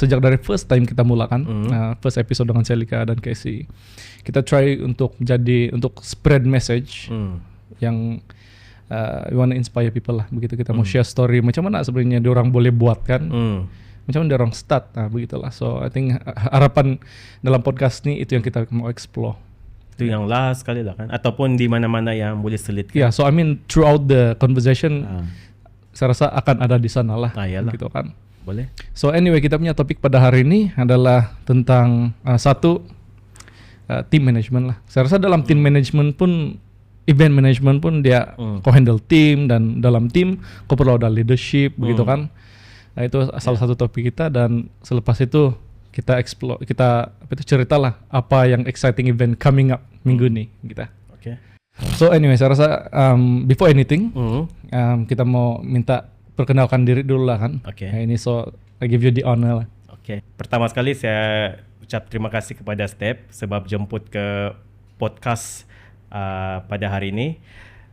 Sejak dari first time kita mulakan, first episode dengan Celika dan Casey, kita try untuk spread message yang we wanna inspire people lah. Begitu kita mau share story macam mana sebenarnya diorang boleh buat kan, macam mana diorang start, begitulah. So I think harapan dalam podcast ni itu yang kita mau explore. Itu yang last kali lah kan, ataupun di mana-mana yang boleh selitkan. Yeah, so I mean throughout the conversation, saya rasa akan ada di sana lah, gitu kan. Boleh. So anyway, kita punya topik pada hari ini adalah tentang team management lah. Saya rasa dalam team management pun, event management pun dia co-handle team, dan dalam team kau perlu ada leadership, begitu kan. Nah, itu salah satu topik kita, dan selepas itu kita explore, kita ceritalah apa yang exciting event coming up minggu ni kita. Okay. So anyway, saya rasa before anything kita mau minta perkenalkan diri dulu lah kan. Okay. Nah, ini so I give you the honor lah. Okay. Pertama sekali saya ucap terima kasih kepada Step sebab jemput ke podcast pada hari ini.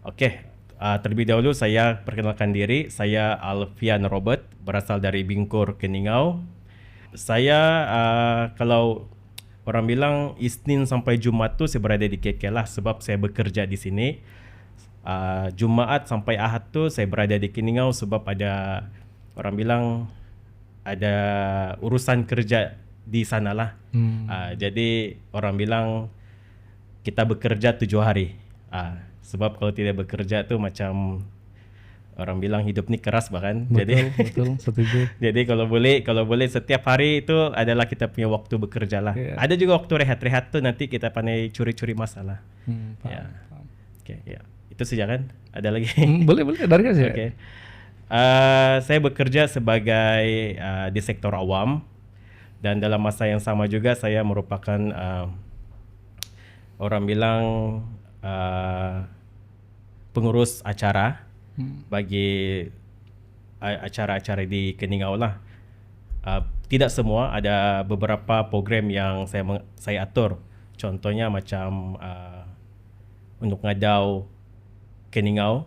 Okay. Terlebih dahulu saya perkenalkan diri. Saya Alfian Robert, berasal dari Bingkur, Keningau. Saya kalau orang bilang Isnin sampai Jumaat tu saya berada di KK lah sebab saya bekerja di sini. Jumaat sampai Ahad tu saya berada di Keningau sebab ada orang bilang ada urusan kerja di sana lah. Jadi orang bilang kita bekerja 7 hari. Sebab kalau tidak bekerja tu macam orang bilang hidup ni keras bahkan. Betul, setuju. Jadi kalau boleh setiap hari itu adalah kita punya waktu bekerja lah. Yeah. Ada juga waktu rehat tu nanti kita pandai curi-curi masalah. Ya. Okay, ya. Itu saja kan? Ada lagi? Boleh dari saja. Okay. Saya bekerja sebagai di sektor awam, dan dalam masa yang sama juga saya merupakan orang bilang pengurus acara bagi acara-acara di Keningau lah. Tidak semua, ada beberapa program yang saya atur. Contohnya macam untuk ngadau Keningau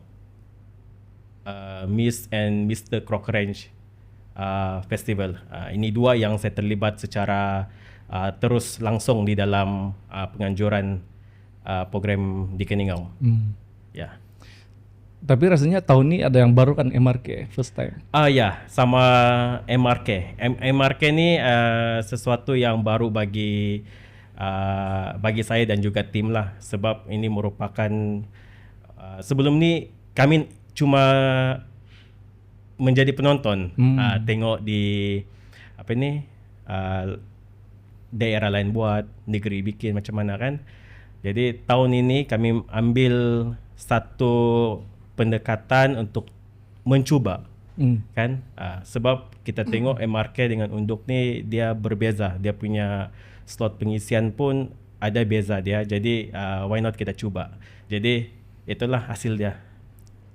Miss and Mr. Crocker Range Festival. Ini dua yang saya terlibat secara terus langsung di dalam penganjuran program di Keningau. Ya. Tapi rasanya tahun ini ada yang baru kan, MRK first time. Ya, sama MRK. MRK ni sesuatu yang baru bagi saya dan juga tim lah, sebab ini merupakan sebelum ni kami cuma menjadi penonton, tengok di daerah lain buat, negeri bikin macam mana kan. Jadi tahun ini kami ambil satu pendekatan untuk mencuba, kan? Sebab kita tengok MRK dengan Unduk ni dia berbeza, dia punya slot pengisian pun ada beza dia. Jadi why not kita cuba. Jadi itulah hasil dia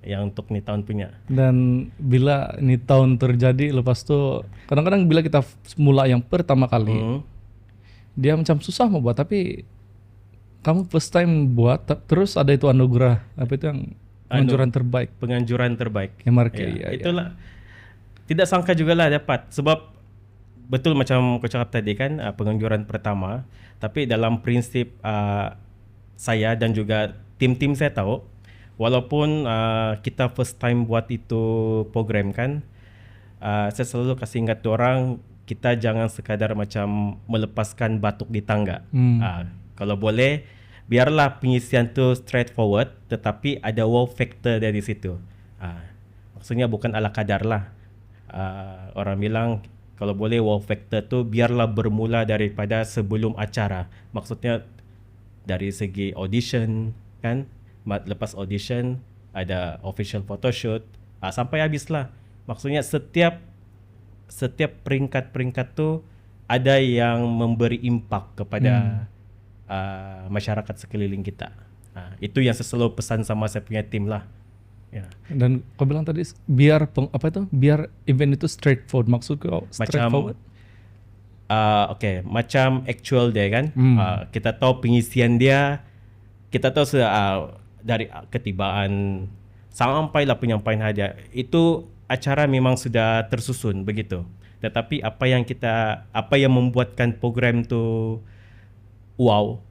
yang untuk ni tahun punya. Dan bila ni tahun terjadi, lepas tu kadang-kadang bila kita mula yang pertama kali, dia macam susah mau buat, tapi kamu first time buat, terus ada itu anugerah apa itu yang penganjuran terbaik MRK. Ya, itulah. Tidak sangka juga lah dapat, sebab betul macam kau cakap tadi kan, penganjuran pertama, tapi dalam prinsip saya dan juga tim-tim saya tahu, walaupun kita first time buat itu program kan, saya selalu kasih ingat orang, kita jangan sekadar macam melepaskan batuk di tangga. Kalau boleh, biarlah pengisian tu straightforward, tetapi ada wow factor dari situ. Maksudnya bukan ala kadar lah. Orang bilang kalau boleh wow factor tu biarlah bermula daripada sebelum acara. Maksudnya dari segi audition kan, lepas audition ada official photoshoot, sampai habis lah. Maksudnya setiap peringkat-peringkat tu ada yang memberi impak kepada masyarakat sekeliling kita. Itu yang saya selalu pesan sama saya punya tim lah. Ya. Dan kau bilang tadi biar event itu straightforward. Maksud kau straightforward? Macam actual dia kan. Kita tahu pengisian dia, kita tahu dari ketibaan sampai lah penyampaian hadiah. Itu acara memang sudah tersusun begitu. tetapi apa yang membuatkan program tu wow,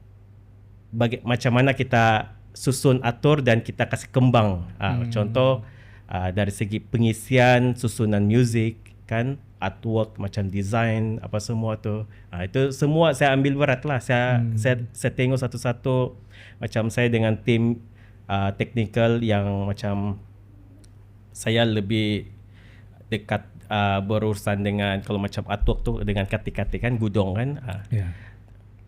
macam mana kita susun atur dan kita kasih kembang. Contoh dari segi pengisian, susunan muzik kan, artwork macam design apa semua tu. Itu semua saya ambil berat lah. Saya tengok satu-satu, macam saya dengan tim technical yang macam saya lebih dekat berurusan dengan kalau macam artwork tu dengan katik-katik kan, gudong kan.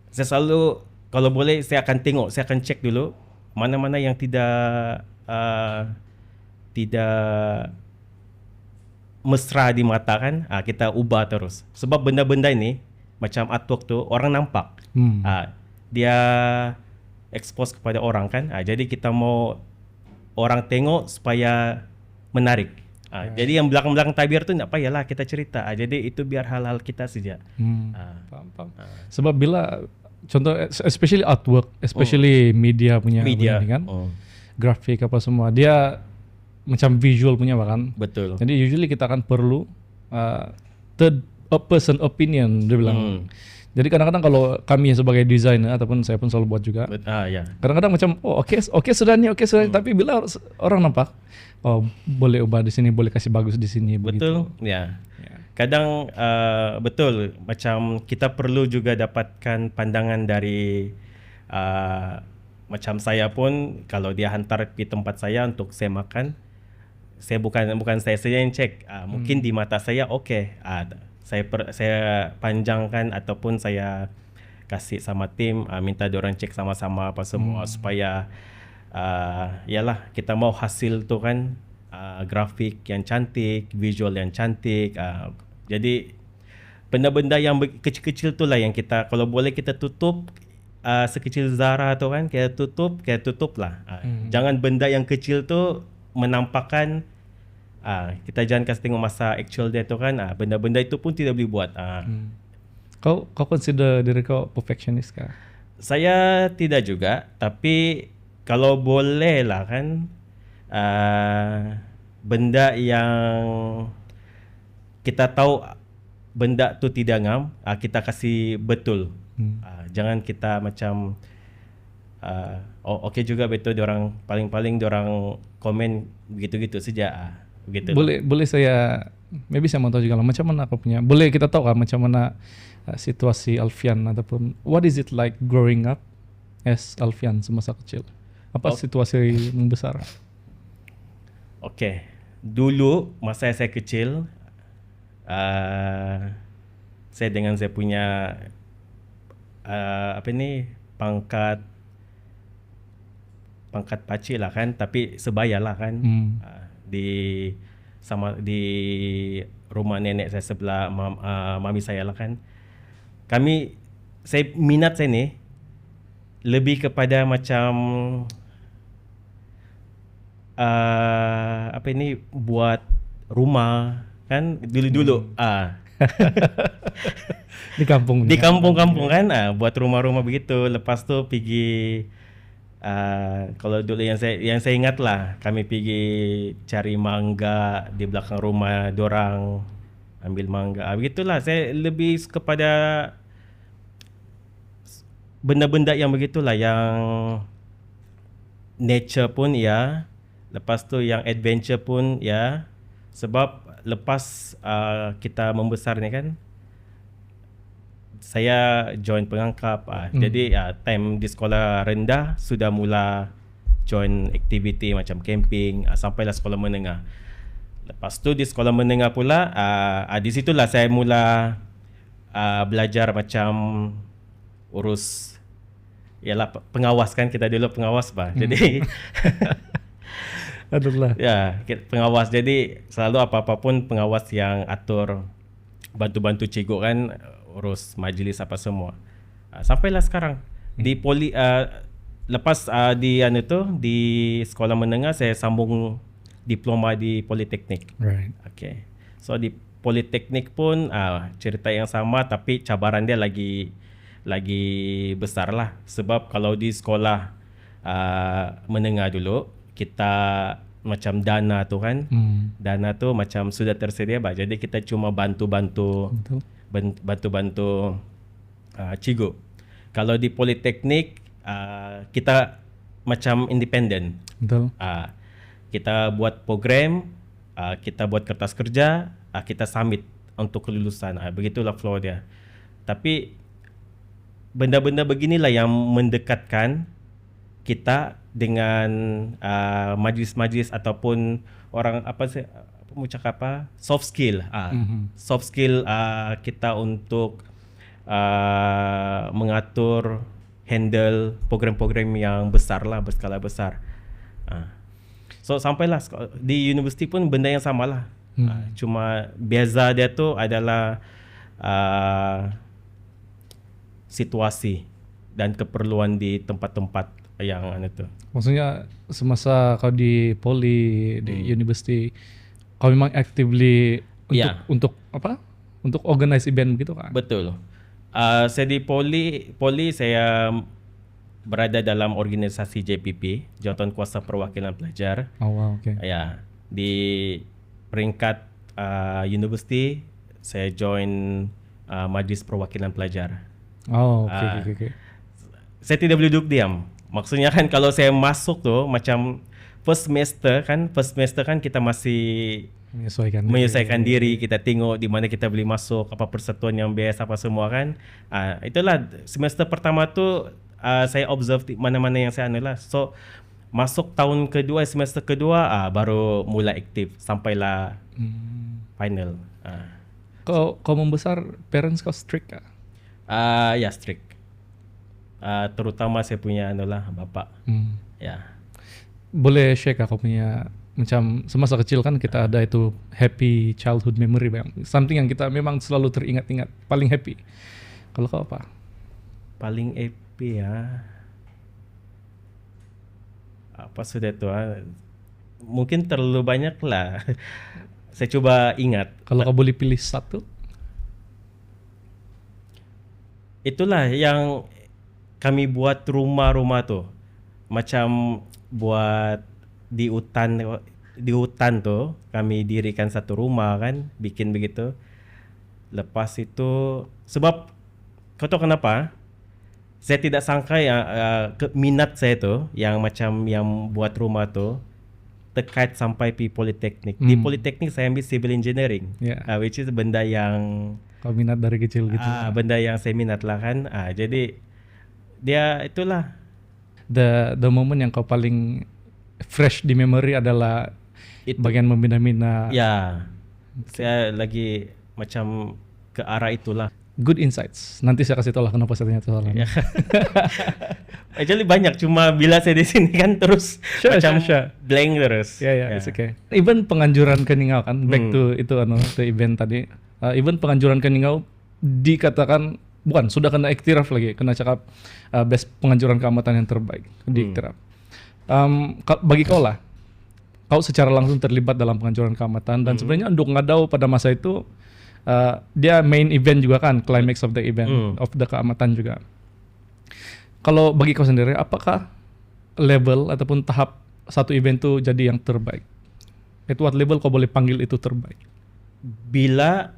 Saya selalu kalau boleh saya akan tengok, saya akan cek dulu mana-mana yang tidak mesra di mata kan, kita ubah terus. Sebab benda-benda ini macam artwork tu orang nampak, dia expose kepada orang kan, jadi kita mau orang tengok supaya menarik. Jadi yang belakang-belakang tabir tu tak payahlah kita cerita. Jadi itu biar hal-hal kita saja. Paham. Sebab bila contoh especially artwork, especially media punya ini kan, grafik apa semua, dia macam visual punya bahkan. Betul. Jadi usually kita akan perlu third person opinion dia bilang. Jadi kadang-kadang kalau kami sebagai designer ataupun saya pun selalu buat juga. Kadang-kadang macam oke sudah nih, tapi bila orang nampak, boleh ubah di sini, boleh kasih bagus di sini. Betul. Begitu. Ya. Kadang betul macam kita perlu juga dapatkan pandangan dari macam saya pun kalau dia hantar di tempat saya untuk saya makan, saya bukan saya saja yang cek. Mungkin di mata saya saya panjangkan ataupun saya kasih sama tim, minta diorang cek sama-sama apa semua supaya yalah kita mau hasil tu kan grafik yang cantik, visual yang cantik. Jadi benda-benda yang kecil-kecil tu lah yang kita kalau boleh kita tutup, sekecil zarah tu kan kita tutup lah. Jangan benda yang kecil tu menampakkan, kita jangan kasih tengok masa actual dia tu kan, benda-benda itu pun tidak boleh buat. Kau consider diri kau perfectionist kah? Saya tidak juga, tapi kalau boleh lah kan, benda yang kita tahu benda tu tidak ngam, kita kasih betul. Jangan kita macam okey juga betul diorang paling-paling diorang komen begitu-gitu saja. Begitu. Boleh saya maybe saya mau tahu juga lah macam mana kau punya. Boleh kita tahu kan macam mana situasi Alfian ataupun what is it like growing up as Alfian semasa kecil? Apa situasi membesar? Okey. Dulu masa saya kecil, saya dengan saya punya pangkat pakcik lah kan, tapi sebaya lah kan. Di rumah nenek saya sebelah mami saya lah kan. Minat saya ni lebih kepada macam buat rumah kan dulu-dulu. Di kampung kan, buat rumah-rumah begitu. Lepas tu pergi kalau dulu yang saya ingat lah, kami pergi cari mangga di belakang rumah dorang, ambil mangga. Begitulah, saya lebih kepada benda-benda yang begitulah, yang nature pun ya, lepas tu yang adventure pun ya. Sebab lepas kita membesar ni kan, saya join pengangkap. Jadi time di sekolah rendah sudah mula join aktiviti macam camping, sampailah sekolah menengah. Lepas tu di sekolah menengah pula, di situlah saya mula belajar macam urus, ialah pengawas kan, kita dulu pengawas bah. Jadi adalah pengawas. Jadi selalu apa-apa pun pengawas yang atur, bantu-bantu cikgu kan, urus majlis apa semua. Sampailah sekarang di lepas di sekolah menengah saya sambung diploma di Politeknik. Right. Okay. So di Politeknik pun cerita yang sama, tapi cabaran dia lagi besar lah. Sebab kalau di sekolah menengah dulu kita macam dana tu kan. Dana tu macam sudah tersedia bah. Jadi kita cuma bantu-bantu cigu. Kalau di politeknik kita macam independen. Betul. Kita buat program, kita buat kertas kerja, kita submit untuk kelulusan. Begitulah flow dia. Tapi benda-benda beginilah yang mendekatkan kita dengan majlis-majlis ataupun orang soft skill. Soft skill kita untuk mengatur, handle program-program yang besar lah, berskala besar. So sampailah di universiti pun benda yang sama lah. Cuma beza dia tu adalah situasi dan keperluan di tempat-tempat yang tu. Maksudnya semasa kau di poli, di university, kau memang actively untuk untuk organize event begitu kan? Betul. Saya di poli saya berada dalam organisasi JPP, Jawatan Kuasa Perwakilan Pelajar. Oh wow, okay. Ya, di peringkat universiti saya join Majlis Perwakilan Pelajar. Oh, okay. Saya tidak boleh duduk diam. Maksudnya kan kalau saya masuk tuh macam first semester kan kita masih menyesuaikan diri, kita tengok di mana kita boleh masuk, apa persatuan yang best, apa semua kan. Itulah semester pertama tu saya observe mana-mana yang saya lah. So masuk tahun kedua, semester kedua baru mulai aktif sampailah final. Kau membesar, parents kau strict kah? Ya strict. Terutama saya punya bapa. Ya. Boleh share kah kau punya macam semasa kecil kan kita ada itu happy childhood memory, something yang kita memang selalu teringat-ingat, paling happy. Kalau kau apa? Paling happy ya. Apa sudah tu? Mungkin terlalu banyak lah. Saya coba ingat. Kalau kau boleh pilih satu? Itulah yang kami buat rumah-rumah tu. Macam buat di hutan tu kami dirikan satu rumah kan, bikin begitu. Lepas itu sebab kau tahu kenapa? Saya tidak sangka minat saya tu yang macam yang buat rumah tu terkait sampai di politeknik. Di politeknik saya ambil civil engineering, which is benda yang kau minat dari kecil gitu. Benda yang saya minat lah kan. Jadi dia itulah the moment yang kau paling fresh di memory adalah bagian membina-bina. Ya, saya lagi macam ke arah itulah. Good insights. Nanti saya kasih tahu lah kenapa saya tanya soalnya. Actually banyak, cuma bila saya di sini kan terus blank terus. It's okay. Even penganjuran ke Ningau kan, back to itu to event tadi. Even penganjuran ke Ningau dikatakan bukan sudah kena iktiraf lagi, kena cakap best penganjuran keamatan yang terbaik di iktiraf. Bagi kau lah, kau secara langsung terlibat dalam penganjuran keamatan dan sebenarnya Nduk Ngadau pada masa itu dia main event juga kan, climax of the event of the keamatan juga. Kalau bagi kau sendiri, apakah level ataupun tahap satu event itu jadi yang terbaik? At what level kau boleh panggil itu terbaik? Bila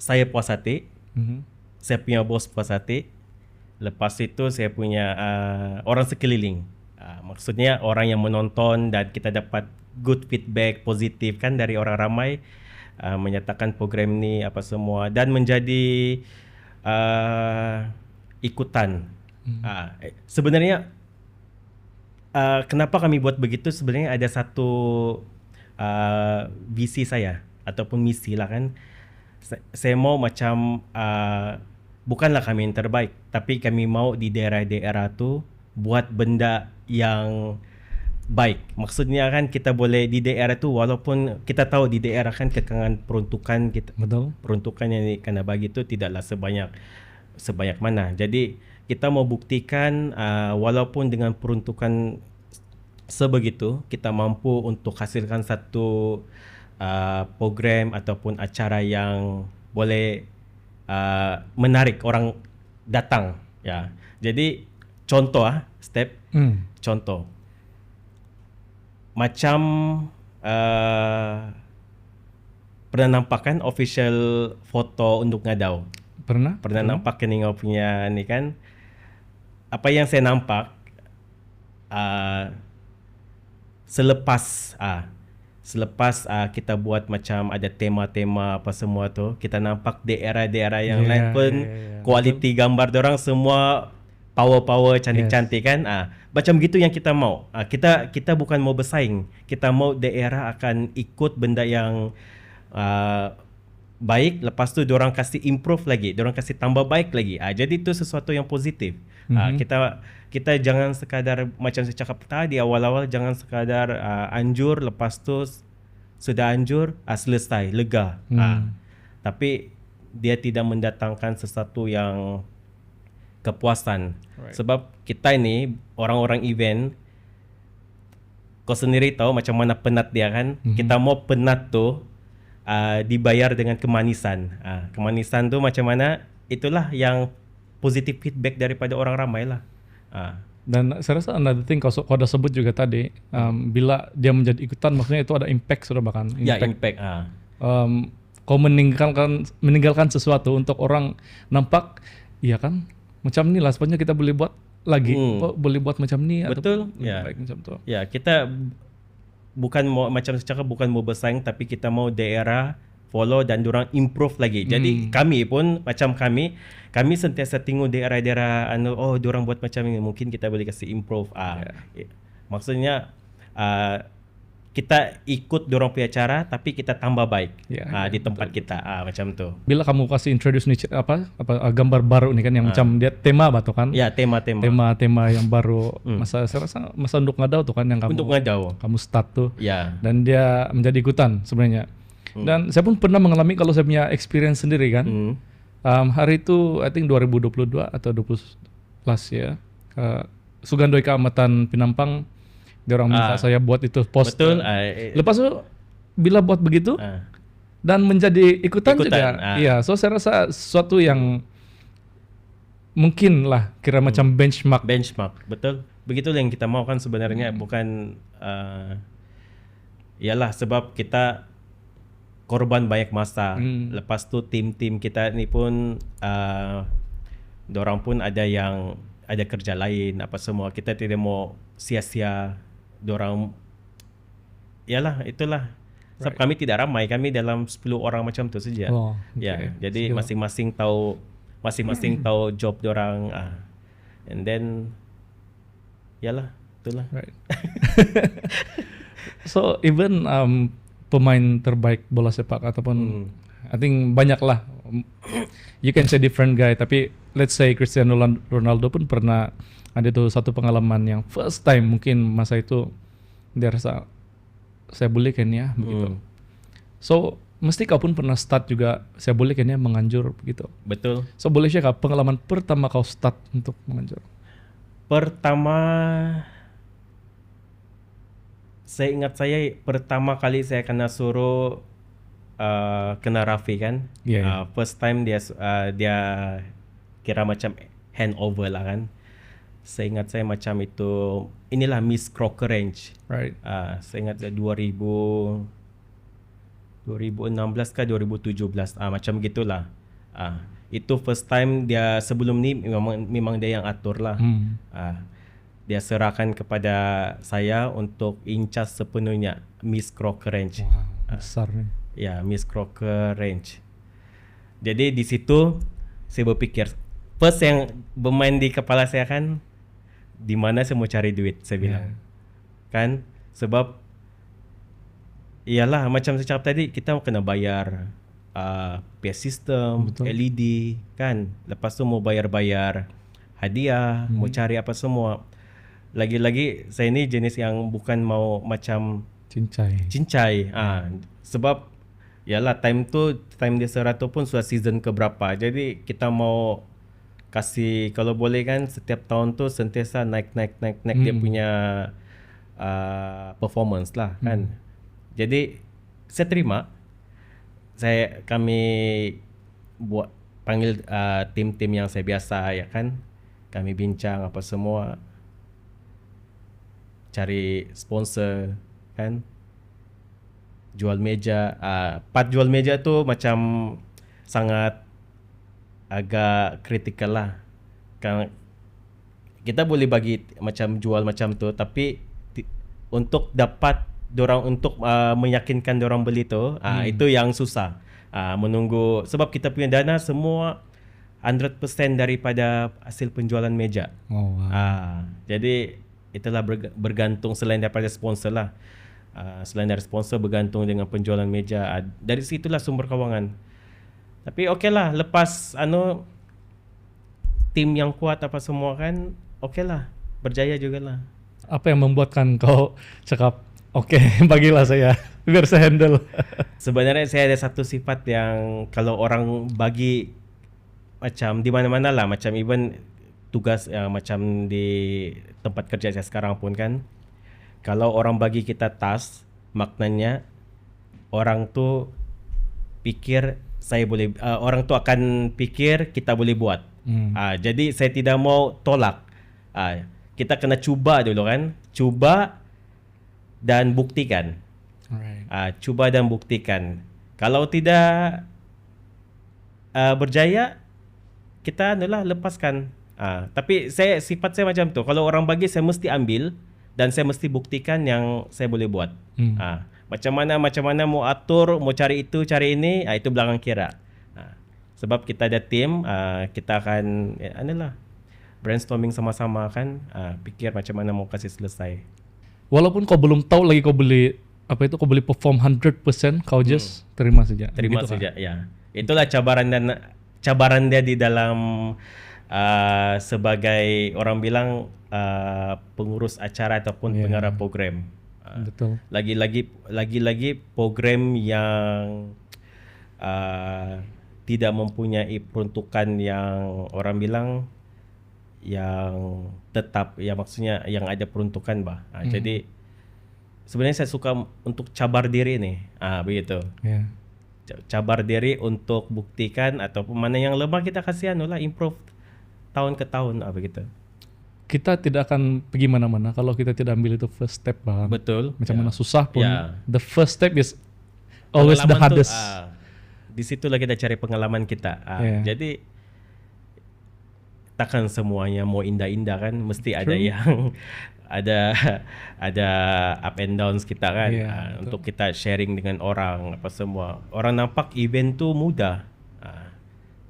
saya puas hati, saya punya bos puas hati, lepas itu saya punya orang sekeliling. Maksudnya orang yang menonton dan kita dapat good feedback positif kan dari orang ramai, menyatakan program ni apa semua dan menjadi ikutan. Sebenarnya kenapa kami buat begitu, sebenarnya ada satu visi saya ataupun misi lah kan. Saya mau macam bukanlah kami yang terbaik, tapi kami mau di daerah-daerah tu buat benda yang baik. Maksudnya kan kita boleh di daerah tu, walaupun kita tahu di daerah kan kekangan peruntukan kita. Betul. Peruntukan yang kena bagi tu tidaklah sebanyak mana. Jadi kita mau buktikan walaupun dengan peruntukan sebegitu, kita mampu untuk hasilkan satu program ataupun acara yang boleh menarik orang datang. Ya. Jadi contoh contoh. macam pernah nampak kan official foto untuk Ngadau? Pernah? Pernah nampak kan Ningau punya ni kan? Apa yang saya nampak selepas kita buat macam ada tema-tema apa semua tu, kita nampak daerah-daerah yang lain pun kualiti gambar dorang semua power cantik-cantik kan. Macam gitu yang kita mau. Kita bukan mau bersaing. Kita mau daerah akan ikut benda yang baik, lepas tu dorang kasih improve lagi, dorang kasih tambah baik lagi. Jadi itu sesuatu yang positif. Kita jangan sekadar macam saya cakap tadi awal-awal, jangan sekadar anjur, lepas tu sudah anjur selesai, lega. Tapi dia tidak mendatangkan sesuatu yang kepuasan. Sebab kita ini orang-orang event, kau sendiri tahu macam mana penat dia kan. Kita mau penat tu dibayar dengan kemanisan. Kemanisan tu macam mana? Itulah yang positive feedback daripada orang ramai lah. Dan saya rasa another thing kau ada sebut juga tadi, bila dia menjadi ikutan, maksudnya itu ada impact sudah bahkan. Impact. Kau meninggalkan sesuatu untuk orang nampak, iya kan? Macam ni lah, sebenarnya kita boleh buat lagi, boleh buat macam ni. Betul. Baik macam tu. Ya, kita bukan mau macam saya cakap, bukan mau bersaing, tapi kita mau daerah follow dan diorang improve lagi. Jadi kami pun macam kami sentiasa tengok daerah-daerah diorang buat macam ini, mungkin kita boleh kasih improve. Maksudnya kita ikut diorang punya cara, tapi kita tambah baik di tempat kita. Macam tu. Bila kamu kasih introduce ni gambar baru ni kan, yang macam dia tema batu kan? Ya, tema yang baru. Saya rasa masa untuk Ngadau tu kan yang kamu start tu. Ya. Dan dia menjadi ikutan sebenarnya. Dan saya pun pernah mengalami, kalau saya punya experience sendiri kan. Hari itu I think 2022 atau 20 last ya. Sugandoi Keamatan Pinampang, dia orang minta saya buat itu post. Betul. Lepas itu bila buat begitu dan menjadi ikutan juga. Iya, so saya rasa sesuatu yang mungkin lah kira macam benchmark. Betul. Begitulah yang kita mau kan sebenarnya, bukan iyalah sebab kita korban banyak masa. Lepas tu tim-tim kita ni pun dorang pun ada yang ada kerja lain apa semua. Kita tidak mau sia-sia dorang. Yalah, itulah. Sebab kami tidak ramai, kami dalam 10 orang macam tu saja. Ya, jadi masing-masing tahu job dorang. And then yalah, itulah. Right. So even pemain terbaik bola sepak ataupun I think banyak lah, you can say different guy, tapi let's say Cristiano Ronaldo pun pernah ada tuh satu pengalaman yang first time mungkin masa itu dia rasa saya boleh kan ya begitu. So mesti kau pun pernah start juga, saya boleh kan ya menganjur begitu. Betul. So boleh share pengalaman pertama kau start untuk menganjur? Saya ingat pertama kali saya kena suruh kena Rafi kan. First time dia kira macam handover lah kan. Saya ingat saya macam itu, inilah Miss Crocker Range. Right. Saya ingat 2016 ke 2017 macam gitulah. Itu first time dia, sebelum ni memang dia yang atur lah. Dia serahkan kepada saya untuk in charge sepenuhnya Miss Crocker Range. Besar ni. Ya, Miss Crocker Range. Jadi di situ saya berfikir, first yang bermain di kepala saya kan, di mana saya mau cari duit, saya bilang. Kan? Sebab iyalah macam saya cakap tadi, kita kena bayar PA system, LED kan. Lepas tu mau bayar hadiah, mau cari apa semua. Lagi-lagi saya ni jenis yang bukan mau macam cincai. Sebab yalah time dia serah tu pun sudah season keberapa. Jadi kita mau kasih, kalau boleh kan setiap tahun tu sentiasa naik dia punya performance lah kan. Jadi saya terima. Kami buat panggil tim-tim yang saya biasa ya kan. Kami bincang apa semua, cari sponsor, kan. Jual meja, part jual meja tu macam sangat agak kritikal lah. Kan kita boleh bagi macam jual macam tu, tapi untuk dapat dorang untuk meyakinkan dorang beli tu, itu yang susah. Menunggu, sebab kita punya dana semua 100% daripada hasil penjualan meja. Oh, wow. Jadi itulah bergantung selain daripada sponsor lah. Selain dari sponsor bergantung dengan penjualan meja. Dari situlah sumber kewangan. Tapi okey lah, lepas tim yang kuat apa semua kan, okey lah, berjaya jugalah. Apa yang membuatkan kau cakap, oke, bagilah saya, biar saya handle? Sebenarnya saya ada satu sifat yang kalau orang bagi macam di mana-mana lah, macam even tugas macam di tempat kerja saya sekarang pun kan, kalau orang bagi kita task, maknanya orang tu pikir saya boleh, orang tu akan pikir kita boleh buat. Jadi saya tidak mau tolak. Kita kena cuba dulu kan, cuba dan buktikan. Alright. Cuba dan buktikan. Kalau tidak berjaya, kita lepaskan. Tapi sifat saya macam tu. Kalau orang bagi, saya mesti ambil dan saya mesti buktikan yang saya boleh buat. Macam mana mau atur, mau cari itu, cari ini, itu belakang kira. Sebab kita ada tim, kita akan brainstorming sama-sama kan, pikir macam mana mau kasih selesai. Walaupun kau belum tahu lagi kau beli kau boleh perform 100%, kau just terima saja. Terima begitu saja, ya. Itulah cabaran dia di dalam sebagai orang bilang pengurus acara ataupun pengarah program. Betul. Lagi-lagi program yang tidak mempunyai peruntukan yang orang bilang yang tetap, ya maksudnya yang ada peruntukan bah. Jadi sebenarnya saya suka untuk cabar diri nih, begitu. Yeah. Cabar diri untuk buktikan, ataupun mana yang lemah kita kasih improve tahun ke tahun, begitu. Kita tidak akan pergi mana-mana kalau kita tidak ambil itu first step, Bang. Betul. Macam mana susah pun, Ya. the first step is always the hardest. Di situlah kita cari pengalaman kita. Jadi takkan semuanya mau indah-indah kan, mesti ada yang ada up and downs kita kan. Untuk kita sharing dengan orang apa semua. Orang nampak event tu mudah,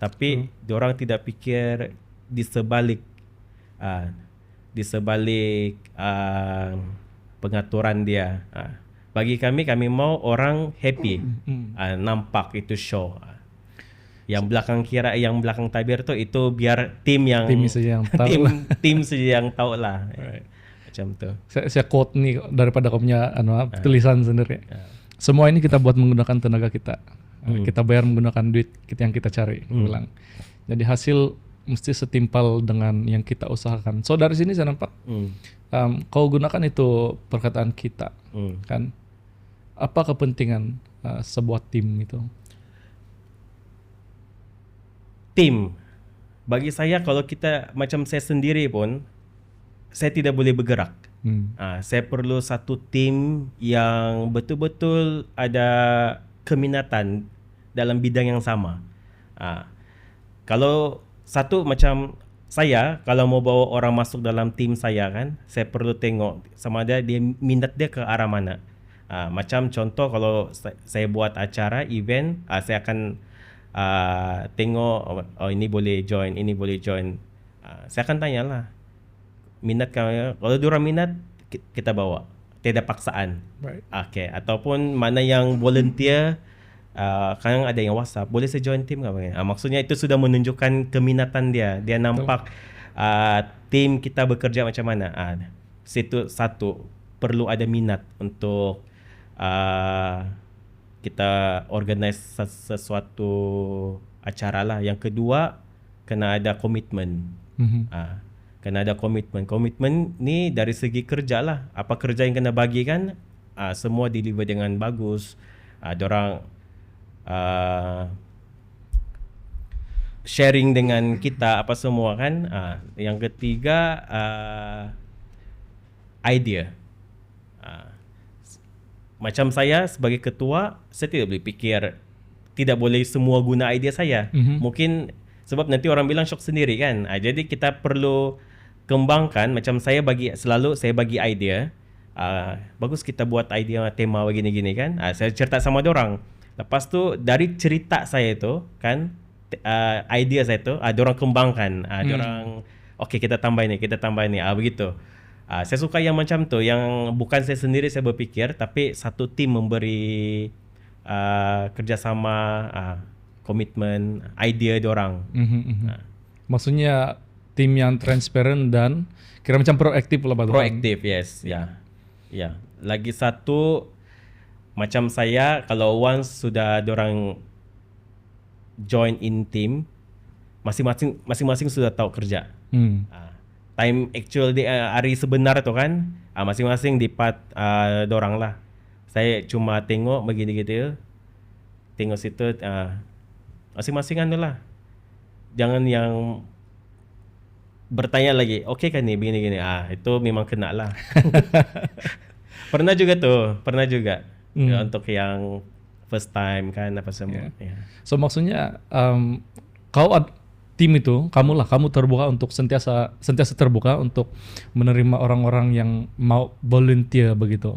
tapi diorang tidak fikir di sebalik pengaturan dia. Bagi kami mau orang happy, nampak itu show. Yang belakang tabir tu itu biar tim saja yang tahu. tim saja yang tahu lah. Right. Macam tu. Saya quote nih daripada kau punya tulisan sendiri. Semua ini kita buat menggunakan tenaga kita. Kita bayar menggunakan duit yang kita cari. Bilang. Jadi hasil mesti setimpal dengan yang kita usahakan. So dari sini saya nampak kau gunakan itu perkataan kita, kan? Apa kepentingan sebuah tim itu? Tim, bagi saya kalau kita macam saya sendiri pun, saya tidak boleh bergerak. Saya perlu satu tim yang betul-betul ada keminatan dalam bidang yang sama. Kalau satu macam saya, kalau mau bawa orang masuk dalam tim saya kan, saya perlu tengok sama ada dia minat dia ke arah mana. Macam contoh kalau saya buat acara event, saya akan tengok ini boleh join, ini boleh join. Saya akan tanyalah minat kamu. Kalau diorang minat, kita bawa. Tidak paksaan. Right. Okay. Ataupun mana yang volunteer, kadang ada yang WhatsApp, boleh saya join tim ke? Maksudnya itu sudah menunjukkan keminatan dia. Dia nampak tim kita bekerja macam mana. Situ satu, perlu ada minat untuk kita organize sesuatu acara lah. Yang kedua, kena ada komitmen. Kena ada komitmen. Komitmen ni dari segi kerja lah. Apa kerja yang kena bagi kan, semua deliver dengan bagus. Diorang sharing dengan kita apa semua kan. Yang ketiga, idea. macam saya sebagai ketua, saya tidak boleh fikir, tidak boleh semua guna idea saya. Mungkin sebab nanti orang bilang shock sendiri kan. Jadi kita perlu kembangkan, macam saya selalu bagi idea. Bagus kita buat idea tema begini-gini kan. Saya cerita sama dorang. Lepas tu dari cerita saya itu kan, idea saya itu, dorang kembangkan. Dorang okey kita tambah ini, begitu. Saya suka yang macam tu, yang bukan saya sendiri saya berfikir, tapi satu tim memberi kerjasama, komitmen, idea diorang. Maksudnya tim yang transparent dan kira macam proaktif lah. Proaktif, yes, ya. Lagi satu, macam saya, kalau once sudah diorang join in team, masing-masing sudah tahu kerja. Time actual hari sebenar tu kan, masing-masing di part dorang lah. Saya cuma tengok begini gitu, tengok situ, masing-masing anu lah. Jangan yang bertanya lagi, okey kan ni begini-gini. Itu memang kena lah. Pernah juga untuk yang first time kan apa semua. So maksudnya tim itu kamu terbuka untuk sentiasa terbuka untuk menerima orang-orang yang mau volunteer begitu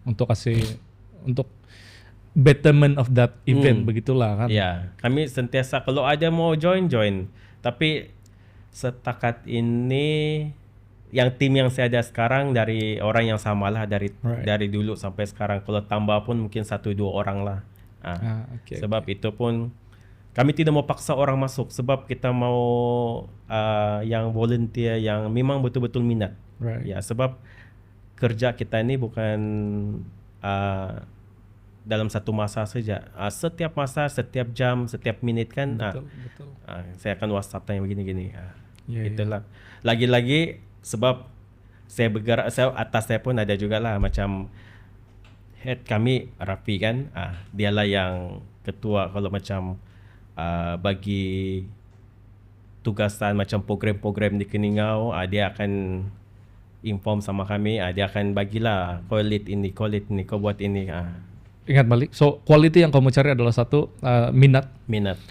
untuk betterment of that event begitulah kan. Ya, kami sentiasa kalau ada mau join. Tapi setakat ini yang tim yang saya ada sekarang dari orang yang samalah dari dulu sampai sekarang. Kalau tambah pun mungkin 1-2 orang lah. Sebab itu pun kami tidak mau paksa orang masuk, sebab kita mau yang volunteer yang memang betul-betul minat. Ya, sebab kerja kita ini bukan dalam satu masa saja. Setiap masa, setiap jam, setiap minit kan. Betul. Saya akan WhatsApp tanya begini-gini. Itulah. Lagi-lagi sebab saya bergerak, atas saya pun ada jugalah macam head kami Rafi kan. Dialah yang ketua kalau macam bagi tugasan macam program-program di Keningau, dia akan inform sama kami, dia akan bagilah call it ini, kau buat ini. Ingat balik. So quality yang kamu cari adalah satu minat.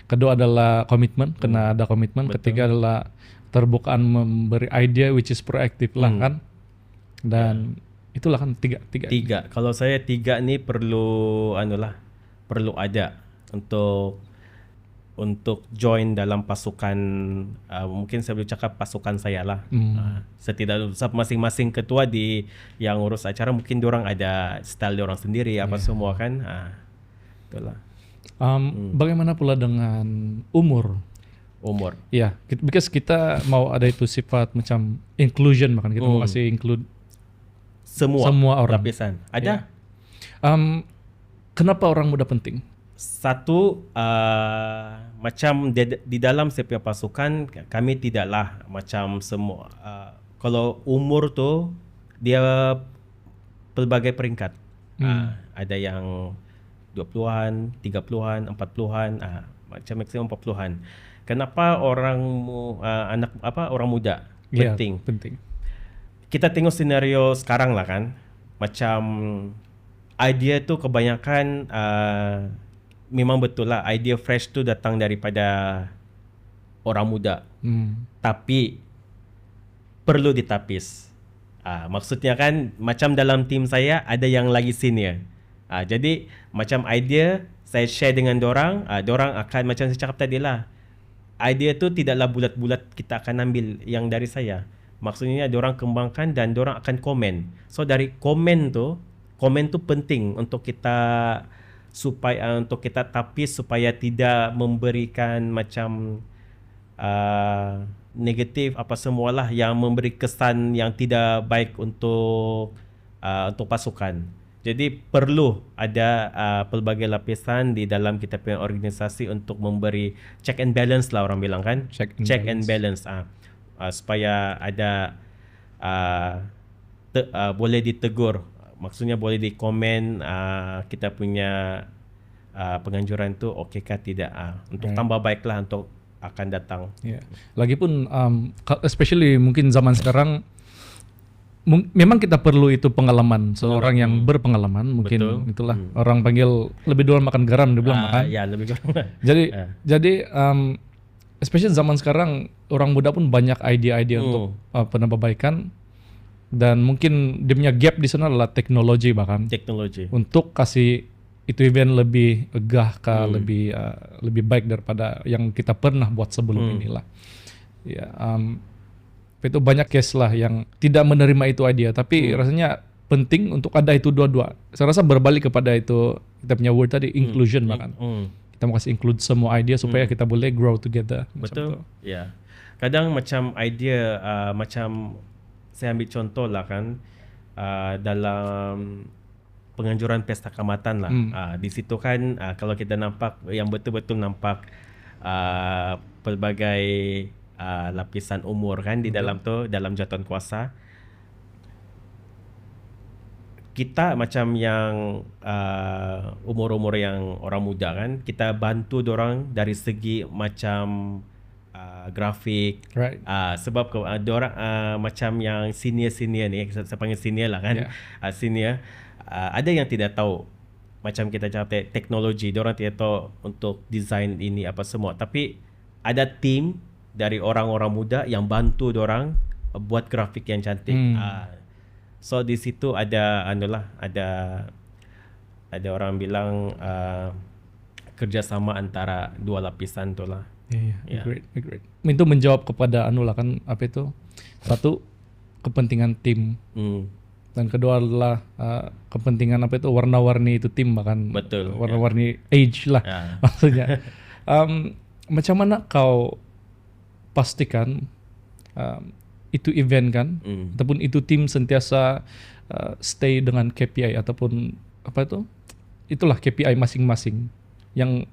Kedua adalah komitmen, kena ada komitmen. Betul. Ketiga adalah terbukaan memberi idea which is proaktif lah kan. Dan itulah kan tiga. Kalau saya 3 ni perlu ada untuk join dalam pasukan, mungkin saya boleh cakap pasukan saya lah. Setidaknya masing-masing ketua di yang urus acara mungkin diorang ada style diorang sendiri apa semua kan. Itulah. Bagaimana pula dengan umur? Ya, because kita mau ada itu sifat macam inclusion, makan kita mau kasih include semua orang. Lapisan. Ada. Kenapa orang muda penting? Satu, macam di dalam setiap pasukan kami tidaklah macam semua. Kalau umur tu dia pelbagai peringkat. Ada yang 20-an, 30-an, 40-an, macam maksimum 40-an. Kenapa orang muda penting? Penting. Kita tengok senario sekarang lah kan. Macam idea tu kebanyakan memang betul lah, idea fresh tu datang daripada orang muda. Tapi perlu ditapis. Maksudnya kan macam dalam tim saya ada yang lagi senior. Jadi macam idea saya share dengan dorang, dorang akan macam saya cakap tadi lah. Idea tu tidaklah bulat-bulat kita akan ambil yang dari saya. Maksudnya dorang kembangkan dan dorang akan komen. So dari komen tu penting untuk kita tapis supaya tidak memberikan macam negatif apa semualah yang memberi kesan yang tidak baik untuk pasukan. Jadi perlu ada pelbagai lapisan di dalam kita punya organisasi untuk memberi check and balance lah orang bilang kan. Check and balance. Supaya ada boleh ditegur. Maksudnya boleh dikomen kita punya penganjuran tu okey kah tidak, untuk tambah baiklah untuk akan datang. Lagipun especially mungkin zaman sekarang memang kita perlu itu pengalaman seorang yang berpengalaman, mungkin Betul. itulah orang panggil lebih dulu makan garam, dia bilang makan. Ya lebih kurang. Jadi especially zaman sekarang orang muda pun banyak ide-ide untuk penambahbaikan, dan mungkin dia punya gap di sana adalah teknologi, bahkan Teknologi. untuk kasih itu event lebih egah lebih baik daripada yang kita pernah buat sebelum inilah. Ya, itu banyak case lah yang tidak menerima itu idea, tapi rasanya penting untuk ada itu dua-dua. Saya rasa berbalik kepada itu kita punya word tadi, inclusion bahkan. Kita mau kasih include semua idea supaya kita boleh grow together. Betul. Ya. Kadang macam idea macam saya ambil contoh lah kan, dalam penganjuran pesta kaamatan lah. Di situ kan kalau kita nampak yang betul-betul nampak pelbagai lapisan umur kan di dalam tu, dalam jawatan kuasa. Kita macam yang umur-umur yang orang muda kan, kita bantu dorang dari segi macam grafik. Right. Sebab dorang macam yang senior ni, saya panggil senior lah kan. Senior ada yang tidak tahu macam kita cakap teknologi, dorang tidak tahu untuk design ini apa semua, tapi ada tim dari orang-orang muda yang bantu dorang buat grafik yang cantik. So di situ ada orang bilang kerjasama antara dua lapisan tu lah. Great. Itu menjawab kepada lah kan, apa itu? Satu, kepentingan tim. Dan kedua adalah kepentingan apa itu, warna-warni itu tim, bahkan Betul. warna-warni age lah maksudnya. Macam mana kau pastikan itu event kan, ataupun itu tim sentiasa stay dengan KPI ataupun apa itu, itulah KPI masing-masing yang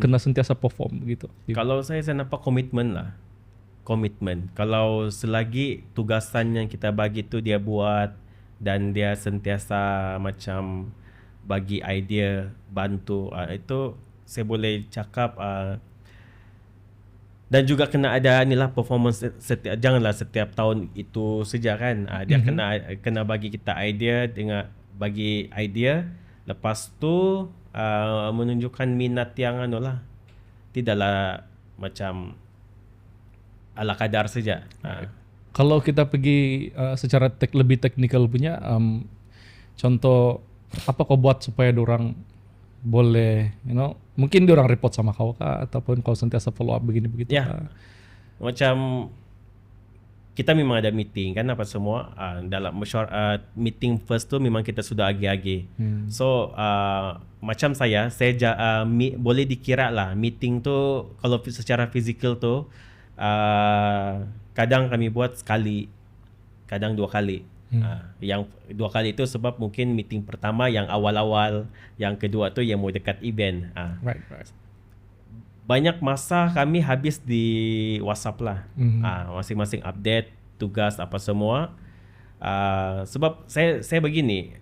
kena sentiasa perform gitu. Kalau saya nampak komitmen lah. Komitmen. Kalau selagi tugasan yang kita bagi tu dia buat dan dia sentiasa macam bagi idea, bantu, itu saya boleh cakap. Dan juga kena ada inilah performance janganlah setiap tahun itu saja kan. Dia kena bagi kita idea, dengan bagi idea, lepas tu menunjukkan minat yang tidaklah macam ala kadar saja. Kalau kita pergi secara lebih teknikal punya, contoh apa kau buat supaya dorang boleh, mungkin diorang report sama kau kah, ataupun kau sentiasa follow up begini begitu? Ya, macam kita memang ada meeting kan apa semua, dalam meeting first tu memang kita sudah agi-agi. So macam saya boleh dikira lah meeting tu kalau secara fizikal tu kadang kami buat sekali, kadang 2 kali. Yang 2 kali itu sebab mungkin meeting pertama yang awal-awal, yang kedua tu yang mau dekat event. Right. Banyak masa kami habis di WhatsApp lah. Masing-masing update tugas apa semua. Sebab saya begini,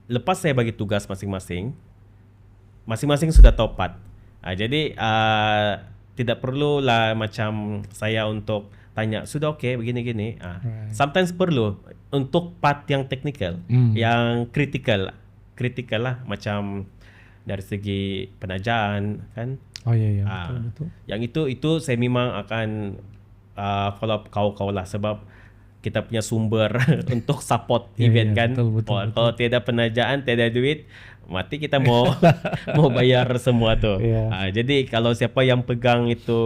lepas saya bagi tugas masing-masing sudah tahu part. Jadi tidak perlulah macam saya untuk tanya sudah okey begini-gini. Sometimes perlu untuk part yang technical, yang critical lah, macam dari segi penajaan kan. Betul. Yang itu saya memang akan follow up kau lah, sebab kita punya sumber untuk support event kan. Betul. Kalau tiada penajaan, tiada duit, mati kita mau bayar semua tu. Jadi kalau siapa yang pegang itu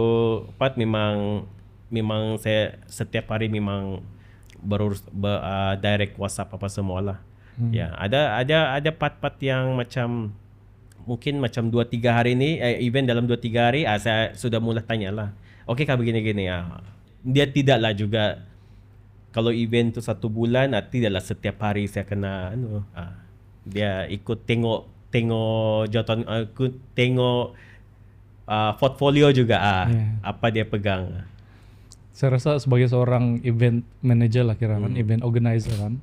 part, memang saya setiap hari memang direct WhatsApp apa semualah. Ya, ada part-part yang macam mungkin macam 2-3 hari ni event dalam 2-3 hari saya sudah mula tanyalah. Okey kah begini-gini Dia tidaklah juga kalau event tu 1 bulan, tidaklah setiap hari saya kena dia ikut tengok jawatan, tengok portfolio juga apa dia pegang. Saya rasa sebagai seorang event manager lah kira-kira kan, event organizer kan,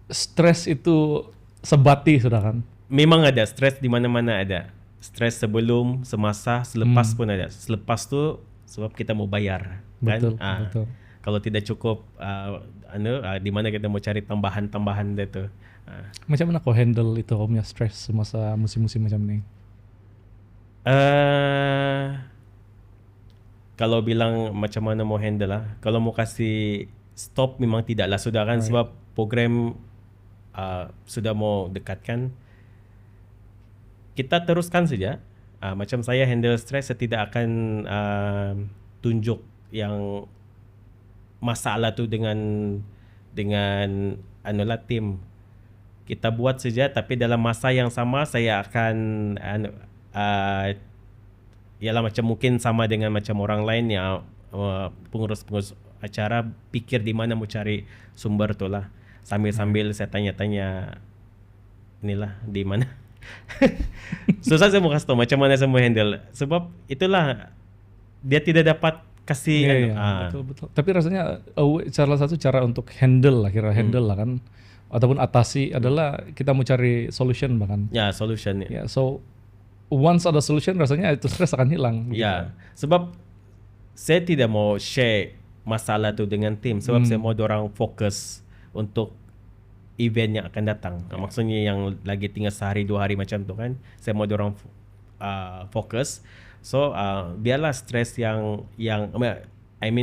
stres itu sebati sudah kan. Memang ada stres, di mana-mana ada stres, sebelum, semasa, selepas pun ada. Selepas tu sebab kita mau bayar kan. Betul. kalau tidak cukup di mana kita mau cari tambahan dia tu. Macam mana kau handle itu kau punya stress semasa musim-musim macam ni? Kalau bilang macam mana mau handle lah, kalau mau kasih stop memang tidak lah, sudah kan, sebab program sudah mau dekatkan, kita teruskan saja. Macam saya handle stress, saya tidak akan tunjuk yang masalah tu dengan tim. Kita buat saja, tapi dalam masa yang sama saya akan ialah macam mungkin sama dengan macam orang lain yang pengurus acara pikir di mana mau cari sumber tu lah. Sambil saya tanya-tanya inilah di mana. Susah saya mau kasih tahu macam mana saya mau handle, sebab itulah dia tidak dapat kasih betul. Tapi rasanya salah satu cara untuk handle lah, handle lah kan, ataupun atasi adalah kita mau cari solution bahkan. Ya, solution. Ya, so once ada solution rasanya itu stres akan hilang. Ya, sebab saya tidak mau share masalah tu dengan tim, sebab saya mau dorang fokus untuk event yang akan datang. Maksudnya yang lagi tinggal sehari 2 hari macam tu kan, saya mau dorang fokus. So biarlah stres yang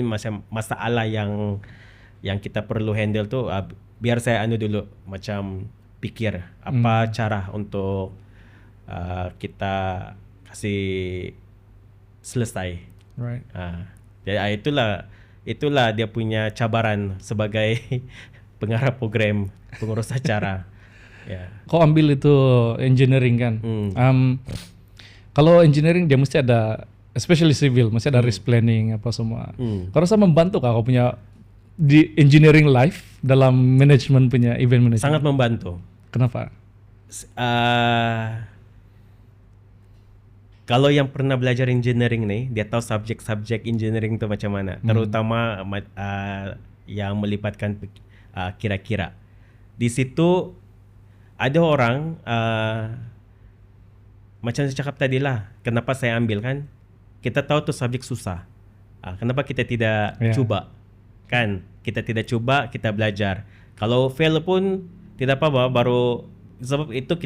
macam masalah yang kita perlu handle tu, biar saya dulu macam pikir apa cara untuk kita kasih selesai. Right. Jadi itulah dia punya cabaran sebagai pengarah program, pengurus acara. Ya. Kau ambil itu engineering kan? Kalau engineering dia mesti ada, especially civil, mesti ada risk planning apa semua. Kau rasa membantu kau punya di engineering life dalam manajemen punya event management? Sangat membantu. Kenapa? Kalau yang pernah belajar engineering nih, dia tahu subjek-subjek engineering itu macam mana. Terutama yang melibatkan kira-kira. Di situ ada orang macam saya cakap tadi lah, kenapa saya ambil kan? Kita tahu tu subjek susah. Kenapa kita tidak cuba? Kan? Kita tidak coba, kita belajar. Kalau fail pun tidak apa-apa, baru sebab itu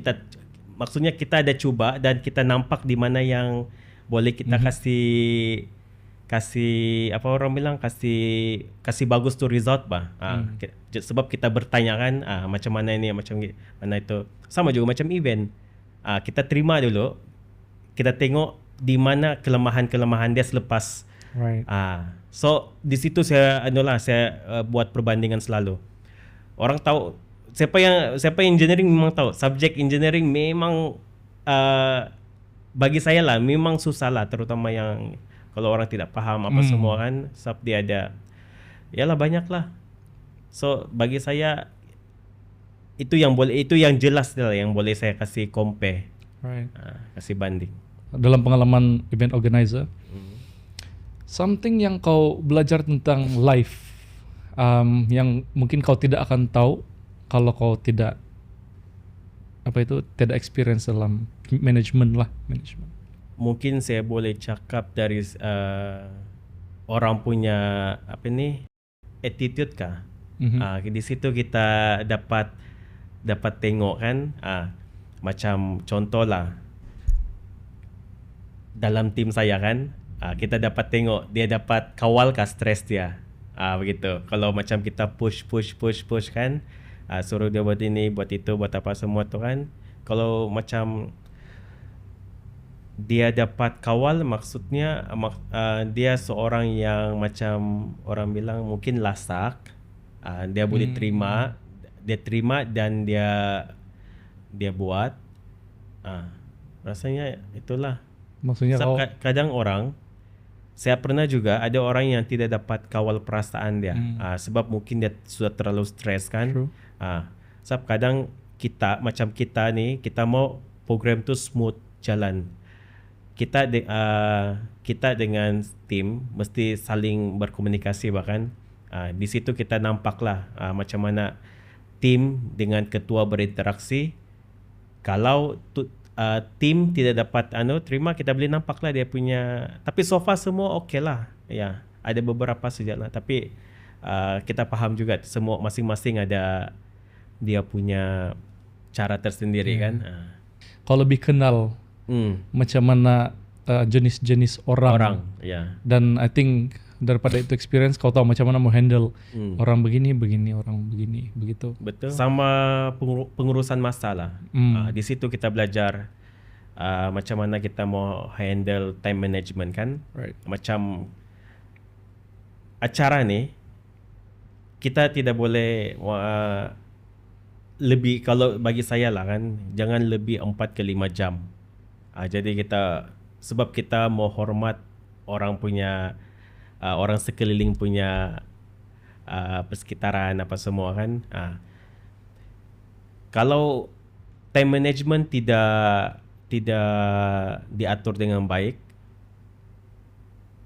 maksudnya kita ada cuba dan kita nampak di mana yang boleh kita kasih apa orang bilang, kasih bagus tu result bah. Sebab kita bertanya kan, macam mana ini, macam mana itu. Sama juga macam event. Kita terima dulu, kita tengok di mana kelemahan dia selepas. Right. So di situ saya buat perbandingan selalu. Orang tahu siapa yang engineering memang tahu. Subjek engineering memang bagi saya lah memang susah lah, terutama yang kalau orang tidak paham apa semua kan, sebab dia ada yalah banyak lah. So bagi saya itu yang jelas lah yang boleh saya kasih compare. Right. Kasih banding. Dalam pengalaman event organizer, something yang kau belajar tentang life yang mungkin kau tidak akan tahu kalau kau tidak experience dalam manajemen. Mungkin saya boleh cakap dari orang punya attitude kah? Di situ kita dapat tengok kan, macam contoh lah dalam tim saya kan, kita dapat tengok dia dapat kawal kah stres dia, begitu. Kalau macam kita push kan, suruh dia buat ini, buat itu, buat apa semua tu kan, kalau macam dia dapat kawal, maksudnya dia seorang yang macam orang bilang mungkin lasak, dia boleh terima dan dia buat, rasanya itulah. Maksudnya kadang orang, saya pernah juga ada orang yang tidak dapat kawal perasaan dia, sebab mungkin dia sudah terlalu stres kan. Sebab kadang kita ni, kita mau program tu smooth jalan. Kita dengan tim mesti saling berkomunikasi bahkan. Di situ kita nampaklah macam mana tim dengan ketua berinteraksi. Kalau tim tidak dapat terima, kita boleh nampaklah dia punya. Tapi so far semua okey lah. Ya, ada beberapa saja lah. Tapi kita paham juga semua masing-masing ada dia punya cara tersendiri kan. Kau lebih kenal macam mana jenis-jenis orang. Ya. Dan I think daripada itu experience kau tahu macam mana mau handle orang begini, orang begini, begitu. Betul. Sama pengurusan masalah. Di situ kita belajar macam mana kita mau handle time management kan. Right. Macam acara ni kita tidak boleh lebih, kalau bagi saya lah kan, jangan lebih 4 ke 5 jam. Jadi kita, sebab kita mau hormat orang punya orang sekeliling punya persekitaran apa semua kan. Kalau time management tidak diatur dengan baik,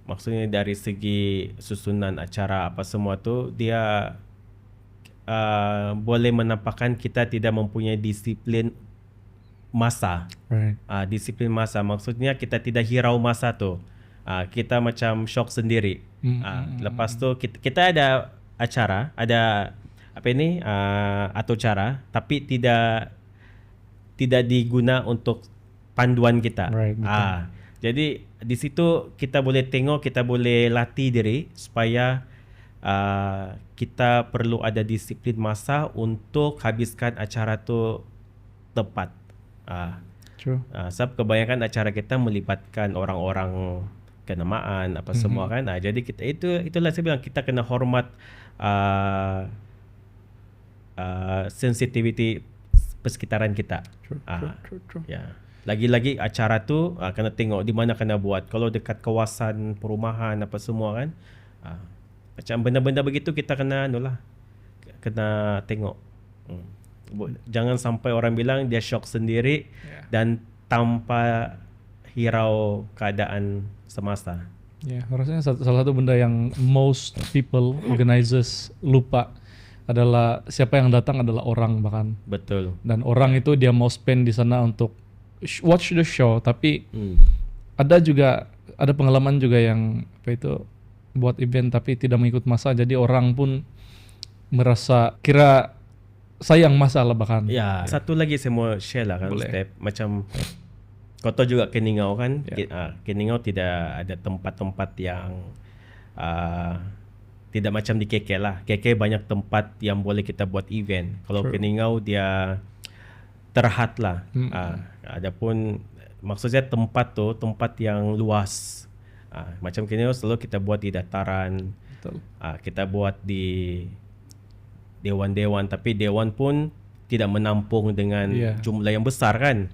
maksudnya dari segi susunan acara apa semua tu, dia boleh menampakkan kita tidak mempunyai disiplin masa. Right. Disiplin masa maksudnya kita tidak hirau masa tu. Kita macam shock sendiri. Lepas tu kita ada acara, ada apa ini atau cara, tapi tidak diguna untuk panduan kita. Right, jadi di situ kita boleh tengok, kita boleh latih diri supaya kita perlu ada disiplin masa untuk habiskan acara tu tepat. True. Sebab kebanyakan acara kita melibatkan orang-orang kenamaan apa semua kan. Jadi kita itulah saya bilang kita kena hormat sensitivity persekitaran kita. True. Ya. Lagi-lagi acara tu kena tengok di mana kena buat. Kalau dekat kawasan perumahan apa semua kan. Macam benda-benda begitu kita kena kena tengok. Jangan sampai orang bilang dia shock sendiri dan tanpa hirau keadaan semasa. Rasanya salah satu benda yang most people, organizers lupa adalah siapa yang datang adalah orang bahkan. Betul. Dan orang itu dia mau spend di sana untuk watch the show, tapi ada pengalaman juga yang buat event tapi tidak mengikut masa, jadi orang pun merasa kira sayang masa lah bahkan. Satu lagi saya mau share lah kan. Boleh. Step macam kau tahu juga Keningau kan. Keningau tidak ada tempat-tempat yang tidak macam di KK lah. KK banyak tempat yang boleh kita buat event. Kalau Keningau dia terhad lah. Adapun maksudnya tempat yang luas. Macam Keningau selalu kita buat di dataran. Betul. Kita buat di dewan-dewan, tapi dewan pun tidak menampung dengan jumlah yang besar kan.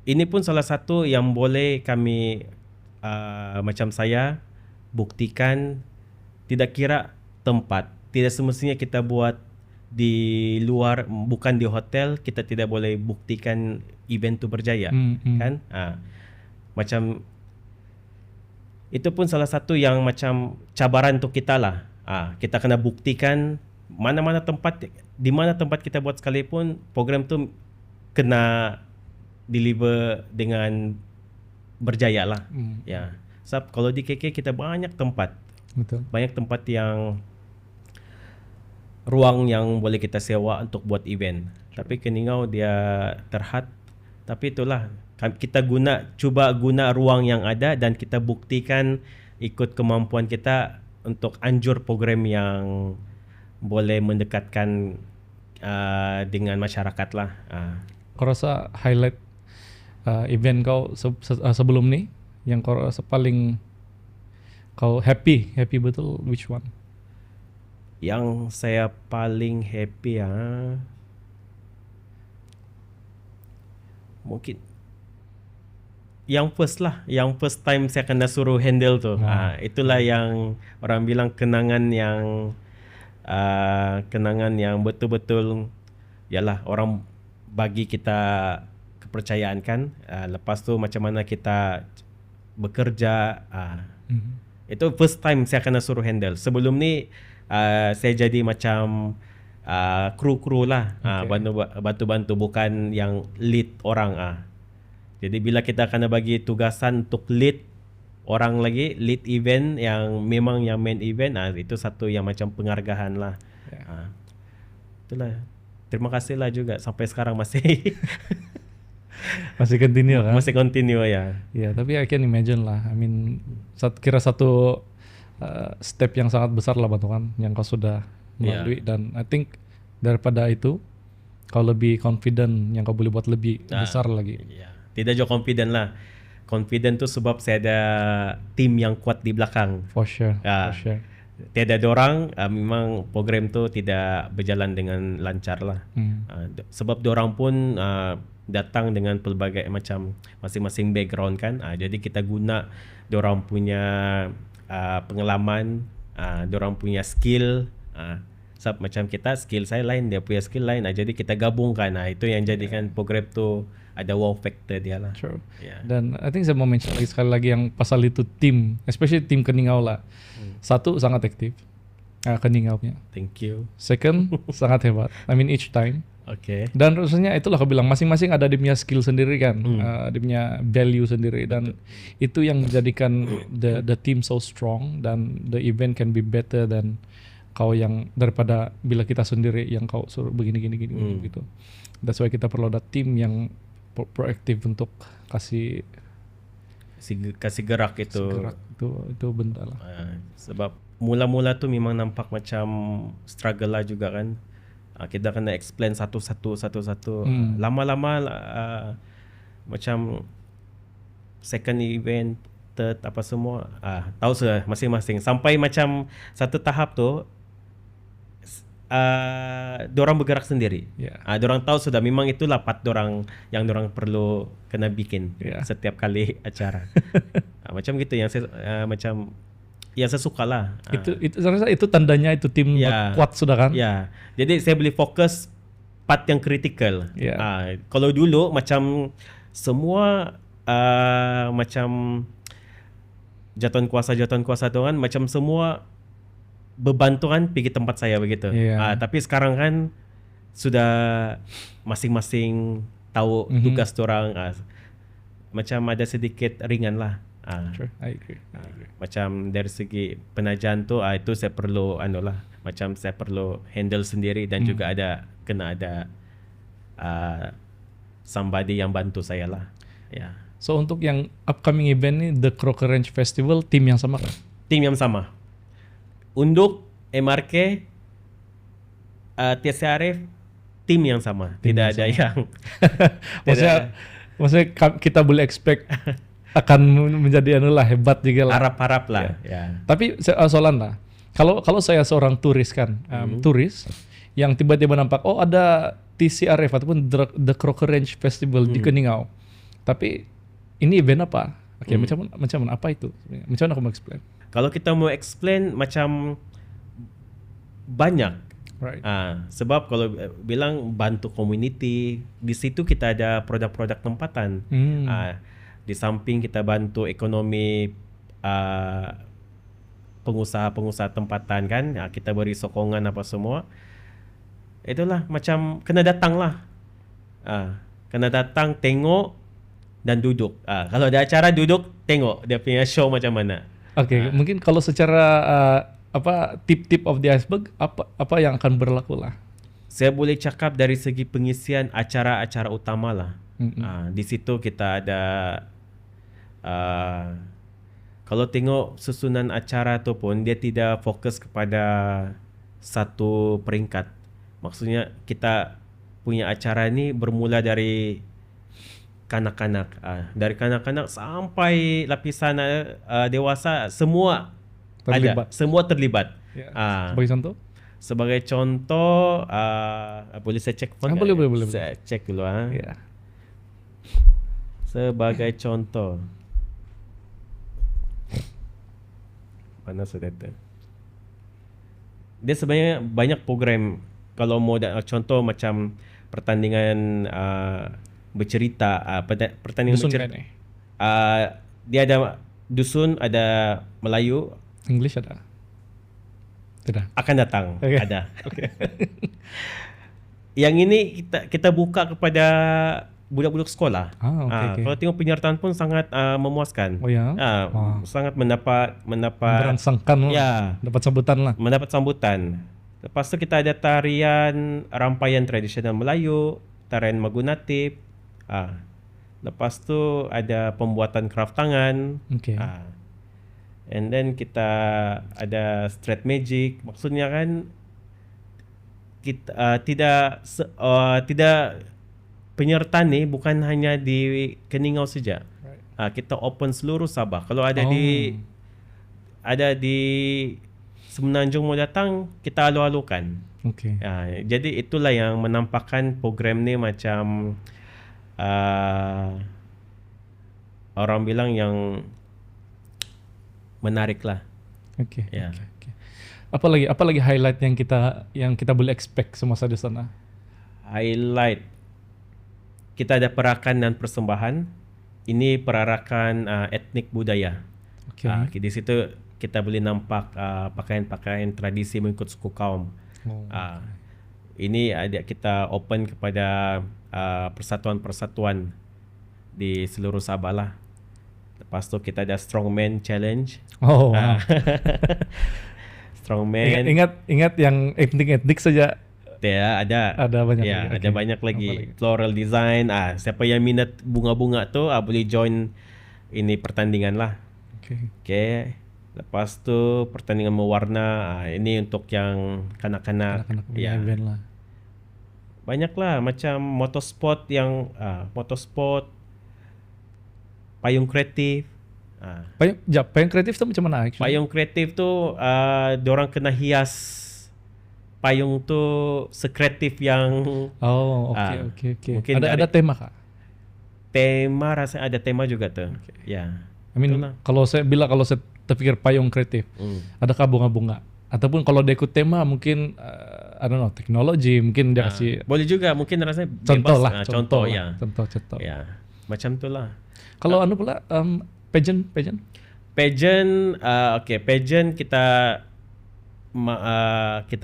Ini pun salah satu yang boleh kami macam saya buktikan, tidak kira tempat, tidak semestinya kita buat di luar, bukan di hotel, kita tidak boleh buktikan event itu berjaya kan. Macam itu pun salah satu yang macam cabaran untuk kita lah. Kita kena buktikan mana-mana tempat, di mana tempat kita buat sekalipun program tu kena deliver dengan berjaya lah. Ya. Sebab kalau di KK kita banyak tempat. Betul. Banyak tempat yang ruang yang boleh kita sewa untuk buat event. Tapi Keningau dia terhad. Tapi itulah kita cuba guna ruang yang ada dan kita buktikan ikut kemampuan kita untuk anjur program yang boleh mendekatkan dengan masyarakat lah. Kau rasa highlight event kau sebelum ni yang kau rasa paling kau happy betul, which one? Yang saya paling happy mungkin yang first lah, yang first time saya kena suruh handle tu. Itulah yang orang bilang kenangan yang betul-betul yalah orang bagi kita kepercayaan kan. Lepas tu macam mana kita bekerja. Itu first time saya kena suruh handle. Sebelum ni saya jadi macam kru lah. Bantu-bantu, bukan yang lead orang. Jadi bila kita kena bagi tugasan untuk lead, orang lagi lead event yang memang yang main event, itu satu yang macam penghargaan lah. Itulah, terima kasih lah juga sampai sekarang masih Masih continue kan? masih continue ya. Ya, tapi I can imagine lah. I mean, kira satu step yang sangat besar lah Bang Tuan yang kau sudah melalui, dan I think daripada itu kau lebih confident yang kau boleh buat lebih besar lagi. Tidak jauh confident lah. Confident tuh sebab saya ada tim yang kuat di belakang. For sure. For sure. Tiada dorang, memang program tu tidak berjalan dengan lancar lah. Sebab dorang pun datang dengan pelbagai macam masing-masing background kan. Jadi kita guna dorang punya pengalaman, dorang punya skill. Sebab macam kita skill saya lain, dia punya skill lain. Jadi kita gabungkan. Itu yang jadikan program tu ada wow factor dia lah. True. Dan I think saya mau mention lagi sekali lagi yang pasal itu tim, especially tim Keningau lah. Satu, sangat aktif Keningau punya. Thank you. Second, sangat hebat. I mean each time. Okay. Dan rasanya itulah aku bilang masing-masing ada dia punya skill sendiri kan, dia punya value sendiri, dan itu yang menjadikan the team so strong, dan the event can be better than kau yang daripada bila kita sendiri yang kau suruh begini gitu. That's why kita perlu ada tim yang proaktif untuk kasih gerak itu. Itu benda lah. Sebab mula-mula tu memang nampak macam struggle lah juga kan. Kita kena explain satu-satu. Lama-lama macam second event, third apa semua, tahu sudah masing-masing. Sampai macam satu tahap tu dorang bergerak sendiri. Dorang tahu sudah memang itulah part dorang yang dorang perlu kena bikin setiap kali acara. Macam gitu yang saya macam ya saya suka lah. Itu saya rasa itu tandanya itu tim kuat sudah kan? Jadi saya boleh fokus part yang kritikal. Kalau dulu macam semua macam jatuhan kuasa tu kan macam semua beban tu kan pergi tempat saya begitu. Tapi sekarang kan sudah masing-masing tahu tugas orang. Macam ada sedikit ringan lah. Sure, I agree. Macam dari segi penajahan tu itu saya perlu macam saya perlu handle sendiri, dan juga kena ada somebody yang bantu saya lah. So untuk yang upcoming event ni, The Crocker Ranch Festival, tim yang sama kan? Tim yang sama. Untuk MRK TSRF tim yang sama. Tidak ada yang maksudnya kita boleh expect akan menjadi hebat juga lah. Harap-harap lah. Tapi soalan lah. Kalau saya seorang turis kan, turis yang tiba-tiba nampak ada TCRF ataupun The Crocker Ranch Festival di Keningau. Tapi ini event apa? Macam apa itu? Macam mana aku mau explain? Kalau kita mau explain macam banyak. Right. Sebab kalau bilang bantu community, di situ kita ada produk-produk tempatan. Di samping kita bantu ekonomi pengusaha-pengusaha tempatan kan, kita beri sokongan apa semua. Itulah macam kena datang lah. Kena datang, tengok dan duduk. Kalau ada acara duduk, tengok dia punya show macam mana. Mungkin kalau secara tip of the iceberg apa yang akan berlaku lah? Saya boleh cakap dari segi pengisian acara-acara utama lah. Di situ kita ada kalau tengok susunan acara tu pun dia tidak fokus kepada satu peringkat. Maksudnya kita punya acara ni bermula dari kanak-kanak, dari kanak-kanak sampai lapisan dewasa, semua terlibat. Semua terlibat. Sebagai contoh, boleh saya cek phone? Boleh. Saya cek dulu. Sebagai contoh, mana sudah tu? Dia sebenarnya banyak program. Kalau mau contoh macam pertandingan bercerita, pertandingan dusun bercerita. Kan, dia ada dusun, ada Melayu, English ada. Tidak. Akan datang, ada. Yang ini kita buka kepada budak-budak sekolah. Okay. Kalau tengok penyertaan pun sangat memuaskan. Oh ya. Sangat mendapat merangsangkan ya, dapat sambutan lah. Mendapat sambutan. Lepas tu kita ada tarian rangkaian tradisional Melayu, tarian Magunatif. Lepas tu ada pembuatan kraft tangan. Okay. And then kita ada street magic. Maksudnya kan kita tidak penyertaan ni bukan hanya di Keningau saja. Right. Kita open seluruh Sabah. Kalau ada di Semenanjung mau datang, kita alu-alukan. Okay. Jadi itulah yang menampakkan program ni macam orang bilang yang menarik lah. Okay. Apa lagi highlight yang kita boleh expect semasa di sana? Highlight, kita ada perakan dan persembahan. Ini perarakan etnik budaya. Okay. Di situ kita boleh nampak pakaian-pakaian tradisi mengikut suku kaum. Ini ada kita open kepada persatuan-persatuan di seluruh Sabah lah. Lepas tu kita ada Strongman Challenge. Wow. Strongman. Ingat yang etnik saja. Ya, ada banyak lagi. Ada banyak lagi. Floral design. Siapa yang minat bunga-bunga tu boleh join ini pertandingan lah. Okay. Lepas tu pertandingan mewarna. Ini untuk yang kanak-kanak. Ya. Event lah. Banyak lah macam motorsport yang motorsport, payung kreatif. Payung kreatif tu macam mana? Actually? Payung kreatif tu diorang kena hias payung tu sekreatif yang okay. Ada tema kah? Tema rasanya ada tema juga tu. Ya. Kalau saya terfikir payung kreatif, adakah bunga-bunga? Ataupun kalau dia ikut tema mungkin teknologi, mungkin dia kasih boleh juga, mungkin rasanya contoh bebas. lah, contoh. Ya. Macam tu lah. Kalau pula pageant. Pageant kita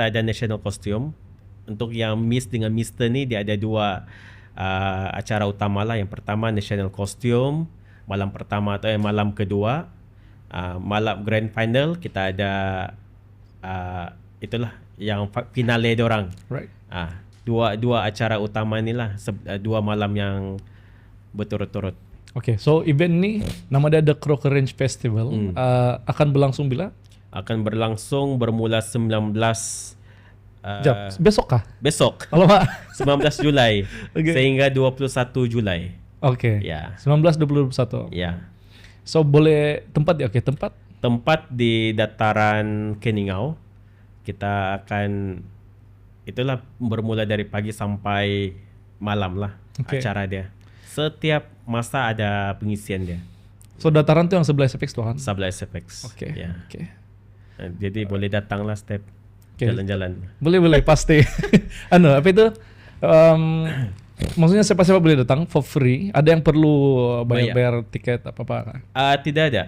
ada national costume. Untuk yang Miss dengan Mister ni dia ada dua acara utama lah. Yang pertama national costume, malam pertama atau malam kedua. Malam grand final kita ada itulah yang finale diorang. Right. Dua acara utama ni lah, dua malam yang berturut-turut. Okay, so event ni nama dia The Crocker Range Festival. Akan berlangsung bila? Akan berlangsung bermula 19 besok kah? Besok. Alamak. 19 Julai sehingga 21 Julai. Okay. Ya. 19-21. Ya. So boleh tempat ya? Okay, tempat di dataran Keningau. Kita akan itulah bermula dari pagi sampai malam lah acara dia. Setiap masa ada pengisian dia. So dataran tu yang sebelah SFX tu kan? Sebelah SFX. Okay. Ya. Okay. Jadi boleh datanglah step jalan-jalan. Boleh pasti. Apa itu? Maksudnya siapa-siapa boleh datang for free. Ada yang perlu bayar tiket apa-apa? Tidak ada.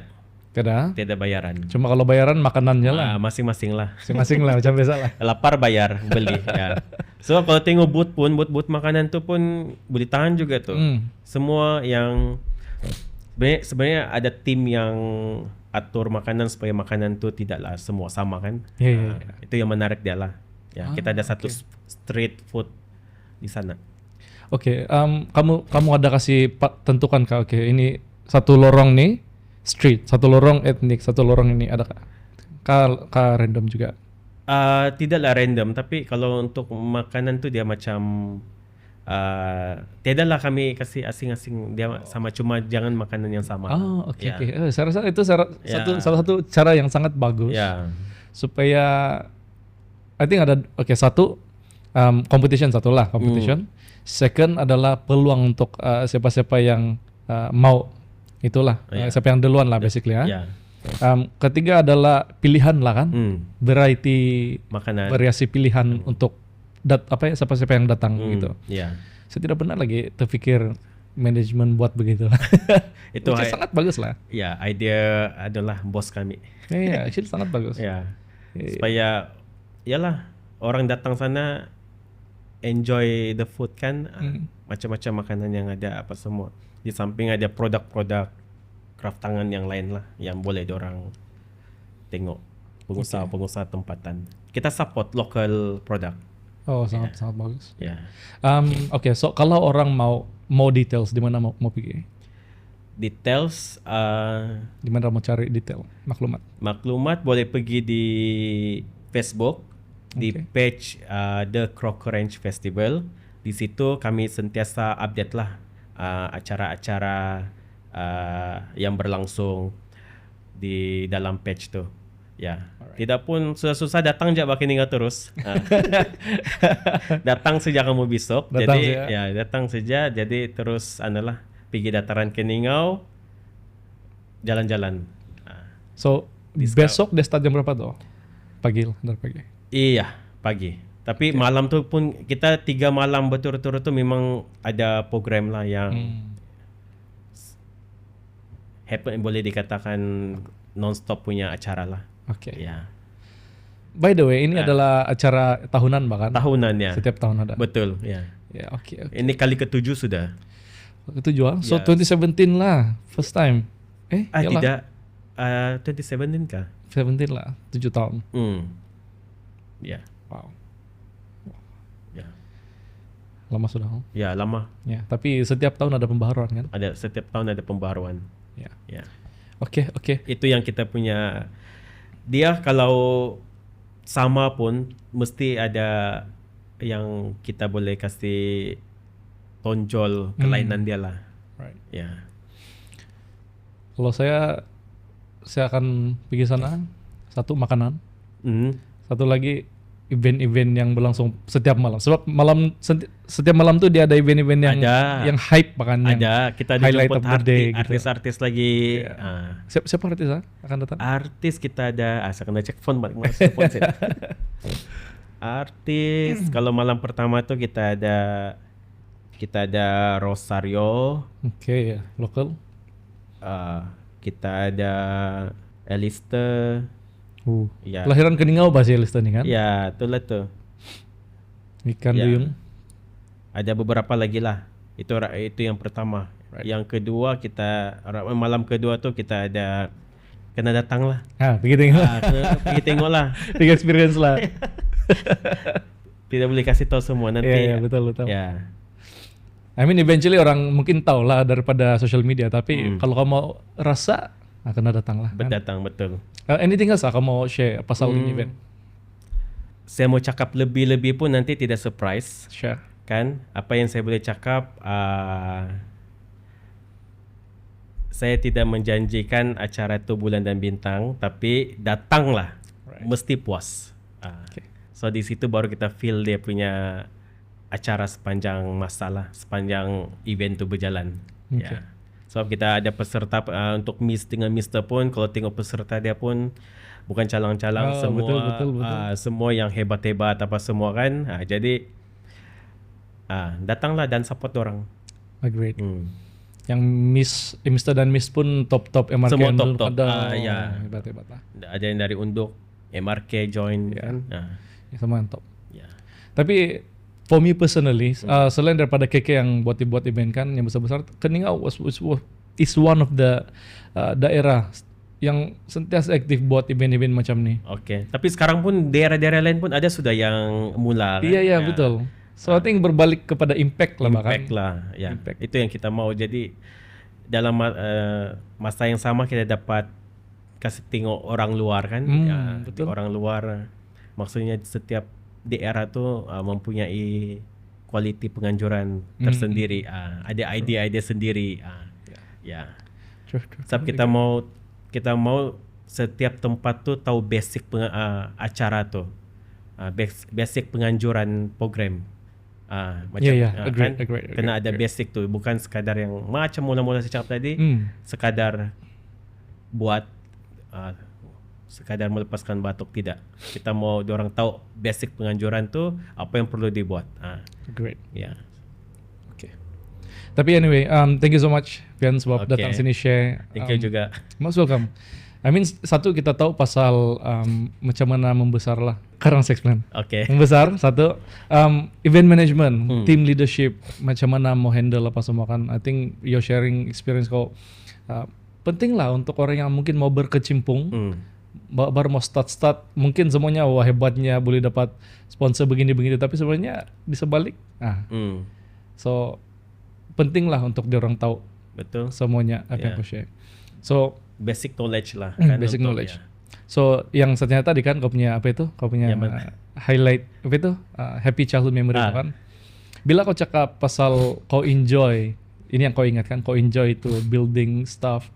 Tidak bayaran. Cuma kalau bayaran makanannya lah. Masing-masing lah. Masing-masing lah macam biasa lah. Lapar bayar beli. Ya. So kalau tengok booth makanan tu pun boleh tahan juga tu. Semua yang sebenarnya ada tim yang atur makanan supaya makanan tu tidaklah semua sama kan. Itu yang menarik dia lah. Ya, kita ada satu street food di sana. Okay, kamu ada kasih tentukan kah? Okay, ini satu lorong nih street, satu lorong etnik, satu lorong ini ada kah random juga? Tidaklah random, tapi kalau untuk makanan tu dia macam tidaklah kami kasih asing-asing, dia sama, cuma jangan makanan yang sama. Okay. Saya rasa itu salah satu cara yang sangat bagus. Supaya I think ada satu competition. Second adalah peluang untuk siapa-siapa yang mau itulah siapa yang duluan lah basically ya. Ketiga adalah pilihan lah kan, variety makanan, variasi pilihan untuk siapa-siapa yang datang gitu. Saya tidak pernah lagi terfikir manajemen buat begitu. Itu sangat bagus lah. Ya, idea adalah bos kami. Iya, actually sangat bagus. Supaya yalah orang datang sana enjoy the food kan, macam-macam makanan yang ada apa semua. Di samping ada produk-produk craft tangan yang lain lah yang boleh diorang tengok, pengusaha-pengusaha tempatan. Kita support local produk. Oh, sangat bagus. Ya. Oke, so kalau orang mau details di mana mau pergi? Details Di mana mau cari detail maklumat boleh pergi di Facebook, di page The Crocker Ranch Festival. Di situ kami sentiasa update lah acara-acara yang berlangsung di dalam page tu. Ya. Tidak pun susah-susah datang je pakai tinggal terus. Datang saja kamu besok. Datang saja. Jadi terus analah pergi dataran Keningau, jalan-jalan. So besok dia start jam berapa tuh? Pagi lah, dari pagi. Iya, pagi. Tapi malam tu pun kita 3 malam betul-betul tu memang ada program lah yang happen, boleh dikatakan non-stop punya acara lah. Oke. Ya. By the way, ini adalah acara tahunan bahkan. Tahunan ya. Setiap tahun ada. Betul, ya. Ya, oke. Ini kali ke-7 sudah. Ke-7. So 2017 lah, first time. Tidak. 2017 kah? 17 lah, 7 tahun. Ya. Wow. Ya. Lama sudah. Ya, lama. Ya, tapi setiap tahun ada pembaharuan kan? Setiap tahun ada pembaharuan. Ya. Ya. Oke. Itu yang kita punya. Dia kalau sama pun mesti ada yang kita boleh kasih tonjol kelainan dia lah. Right. Ya. Kalau saya akan pergi sana. Satu makanan. Satu lagi event-event yang berlangsung setiap malam. Sebab setiap malam tuh dia ada event-event yang hype bahkan. Ada. Kita dijemput artis-artis lagi. Siapa artis akan datang? Artis kita ada. Saya kena cek phone balik mas. Phone artis. Kalau malam pertama tuh kita ada Rosario. Oke, ya, lokal. Kita ada Alistair. Ya. Kelahiran Keningau bahasa Alistair ni kan? Ya, itulah tu. Ikan Duyung. Ada beberapa lagi lah. Itu yang pertama. Right. Yang kedua malam kedua tu kita ada kena datang lah. Pergi tengok. Pergi tengok lah. Pergi experience lah. Tidak boleh kasih tahu semua nanti. Ya, betul. Ya. I mean eventually orang mungkin tahu lah daripada social media, tapi kalau kamu rasa kena datang lah. Datang, betul. Anything else kamu mau share pasal ini event? Saya mau cakap lebih-lebih pun nanti tidak surprise. Sure. Kan? Apa yang saya boleh cakap, saya tidak menjanjikan acara itu bulan dan bintang, tapi datanglah. Right. Mesti puas. Okay. So di situ baru kita feel dia punya acara sepanjang sepanjang event tu berjalan. Okay. Ya. Sebab kita ada peserta untuk Miss dengan Mister pun, kalau tengok peserta dia pun bukan calang-calang, semua betul. semua yang hebat-hebat apa semua kan. Jadi datanglah dan support orang. Great. Yang Mister dan Miss pun top MRK. Semua top. Ya. Hebat-hebat lah. Ada yang dari Unduk, MRK join kan. Ya, semua yang top. Ya. Tapi for me personally, selain daripada KK yang buat event kan yang besar-besar, Keningau is one of the daerah yang sentiasa aktif buat event-event macam ni. Oke. Tapi sekarang pun daerah-daerah lain pun ada sudah yang mula. Kan? Iya, betul. So I think berbalik kepada impact lah bahkan. Impact lah, ya. Impact. Itu yang kita mau. Jadi dalam masa yang sama kita dapat kasih tengok orang luar kan. Betul. Orang luar, maksudnya setiap daerah tu mempunyai kualiti penganjuran tersendiri. Ada idea-idea sendiri. Ya. Sebab kita mau setiap tempat tu tahu basic acara tu. Basic penganjuran program. Macam agreed. Kena ada basic tu, bukan sekadar yang macam mula-mula saya cakap tadi, sekadar buat sekadar melepaskan batuk, tidak. Kita mau diorang tahu basic penganjuran tu apa yang perlu dibuat. Great. Ya. Okay. Tapi anyway, thank you so much Fian sebab datang sini share. Thank you juga. Most welcome. I mean satu kita tahu pasal macam mana membesar lah. Sekarang saya explain. Okay. Membesar satu event management, team leadership, macam mana mau handle apa semua kan. I think you're sharing experience kau penting lah untuk orang yang mungkin mau berkecimpung, baru mau start mungkin semuanya wah hebatnya boleh dapat sponsor begini tapi sebenarnya di sebalik. So penting lah untuk diorang tahu. Betul. Semuanya apa yang kau share. So basic knowledge lah kan. Basic knowledge. So yang satunya tadi kan kau punya apa itu? Kau punya highlight apa itu? Happy childhood memory kan. Bila kau cakap pasal kau enjoy, ini yang kau ingat kan? Kau enjoy itu building stuff.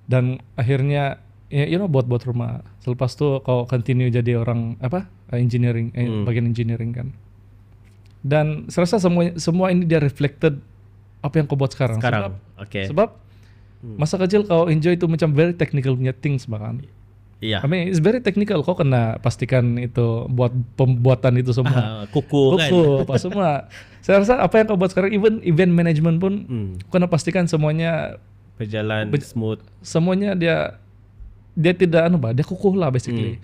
Dan akhirnya buat rumah. Selepas tu kau continue jadi orang engineering, bagian engineering kan. Dan saya rasa semua ini dia reflected apa yang kau buat sekarang. Sebab masa kecil kau enjoy itu macam very technical punya things bahkan. Iya. I mean it's very technical. Kau kena pastikan itu buat pembuatan itu semua. Kuku kan. Apa semua. Saya rasa apa yang kau buat sekarang, even event management pun kau kena pastikan semuanya berjalan smooth. Semuanya dia tidak dia kukuh lah basically.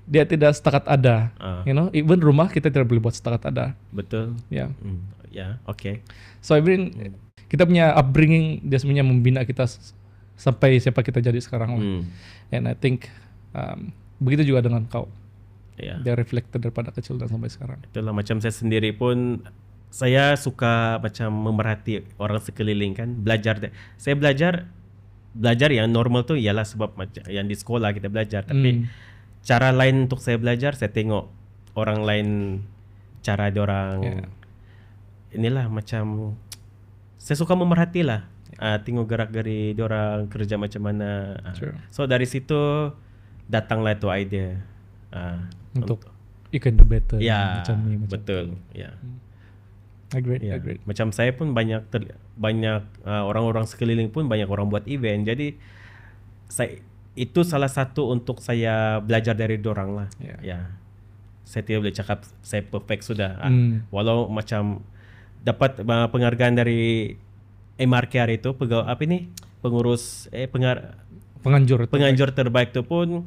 Dia tidak setakat ada. Even rumah kita tidak boleh buat setakat ada. Betul. Ya. Ya, oke. So I mean kita punya upbringing dia sebenarnya membina kita sampai siapa kita jadi sekarang lah. And I think begitu juga dengan kau. Dia reflected daripada kecil dan sampai sekarang. Itulah macam saya sendiri pun saya suka macam memerhati orang sekeliling kan, saya belajar yang normal tuh ialah sebab macam yang di sekolah kita belajar, tapi cara lain untuk saya belajar, saya tengok orang lain cara diorang inilah macam saya suka memerhati lah, tengok gerak-geri diorang kerja macam mana. So dari situ datanglah itu idea untuk you can do better. Macam ni. Betul. Agree. Macam saya pun banyak orang-orang sekeliling pun banyak orang buat event. Jadi itu salah satu untuk saya belajar dari dorang lah. Saya tidak boleh cakap saya perfect sudah. Walau macam dapat penghargaan dari MRK hari itu penganjur terbaik itu pun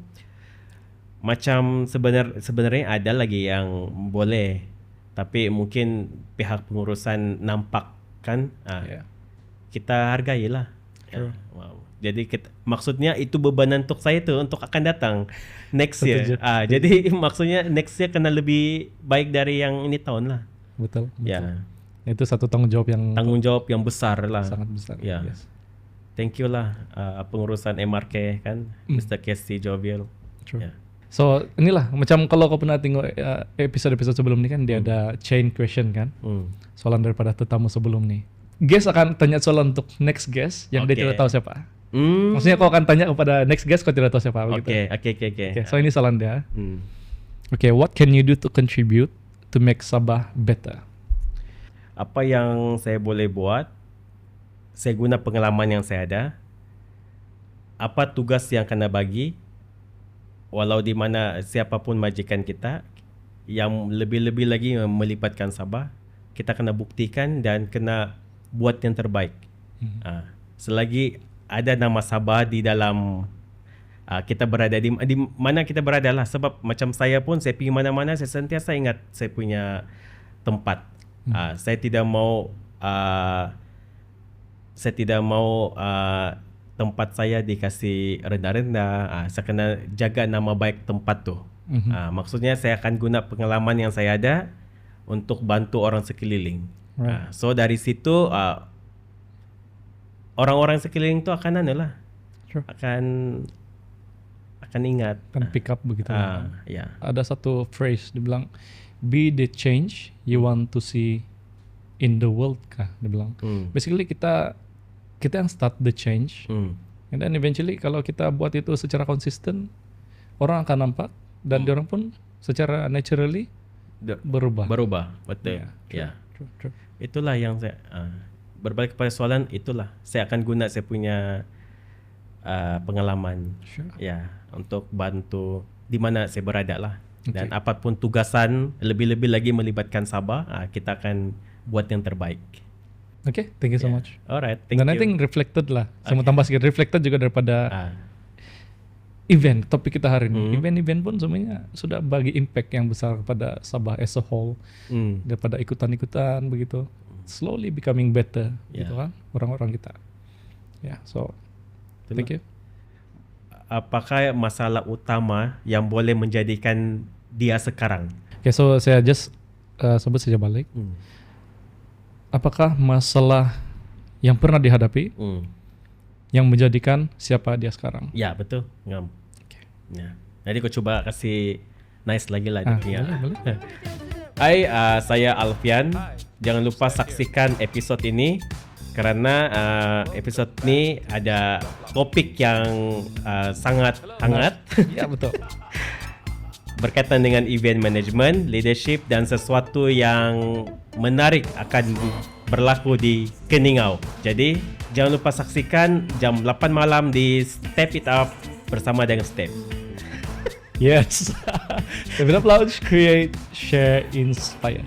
macam sebenarnya ada lagi yang boleh, tapi mungkin pihak pengurusan nampak kan, kita hargailah. Wow. Jadi maksudnya itu bebanan untuk saya tuh untuk akan datang next year. Jadi maksudnya next year kena lebih baik dari yang ini tahun lah. Betul. Itu satu tanggung jawab yang besar lah. Sangat besar. Yes. Thank you lah pengurusan MRK kan, Mr. Casey Jovial. So inilah macam kalau kau pernah tengok episode-episode sebelum ni kan, dia ada chain question kan, soalan daripada tetamu sebelum ni. Guest akan tanya soalan untuk next guest yang dia tidak tahu siapa. Maksudnya kau akan tanya kepada next guest kau tidak tahu siapa. Oke. So ini soalan dia. What can you do to contribute to make Sabah better? Apa yang saya boleh buat? Saya guna pengalaman yang saya ada. Apa tugas yang kena bagi? Walau di mana siapapun majikan kita, yang lebih-lebih lagi melibatkan Sabah, kita kena buktikan dan kena buat yang terbaik. Selagi ada nama Sabah di dalam kita berada di mana kita berada lah. Sebab macam saya pun, saya pergi mana-mana saya sentiasa ingat saya punya tempat. Saya tidak mau tempat saya dikasih rendah-rendah. Saya kena jaga nama baik tempat tu. Maksudnya saya akan guna pengalaman yang saya ada untuk bantu orang sekeliling. So dari situ orang-orang sekeliling tu akan akan ingat, akan pick up begitu. Ya. Ada satu phrase dibilang, be the change you want to see in the world kah, dibilang. Basically kita yang start the change, and then eventually kalau kita buat itu secara konsisten, orang akan nampak dan diorang pun secara naturally berubah. Betul. True. Itulah yang saya berbalik kepada soalan, itulah saya akan guna saya punya pengalaman untuk bantu di mana saya berada lah. Dan apapun tugasan lebih-lebih lagi melibatkan Sabah, kita akan buat yang terbaik. Thank you so much. Alright, thank you. Dan I think reflected lah. Saya mau tambah sedikit, reflected juga daripada event, topik kita hari ini. Event-event pun sebenarnya sudah bagi impact yang besar kepada Sabah as a whole. Daripada ikutan-ikutan begitu. Slowly becoming better gitu kan orang-orang kita. So thank you. Apakah masalah utama yang boleh menjadikan dia sekarang? So saya just sebut saja balik. Apakah masalah yang pernah dihadapi yang menjadikan siapa dia sekarang? Ya, betul. Ya. Jadi kau coba kasih nice lagi lah. Boleh. Hai, saya Alfian. Jangan lupa saksikan episod ini karena episod ini ada topik yang sangat hangat. Ya, betul. Berkaitan dengan event management, leadership dan sesuatu yang menarik akan berlaku di Keningau. Jadi, jangan lupa saksikan jam 8 malam di Step It Up bersama dengan Step. Yes. Step It Up Lounge, create, share, inspire.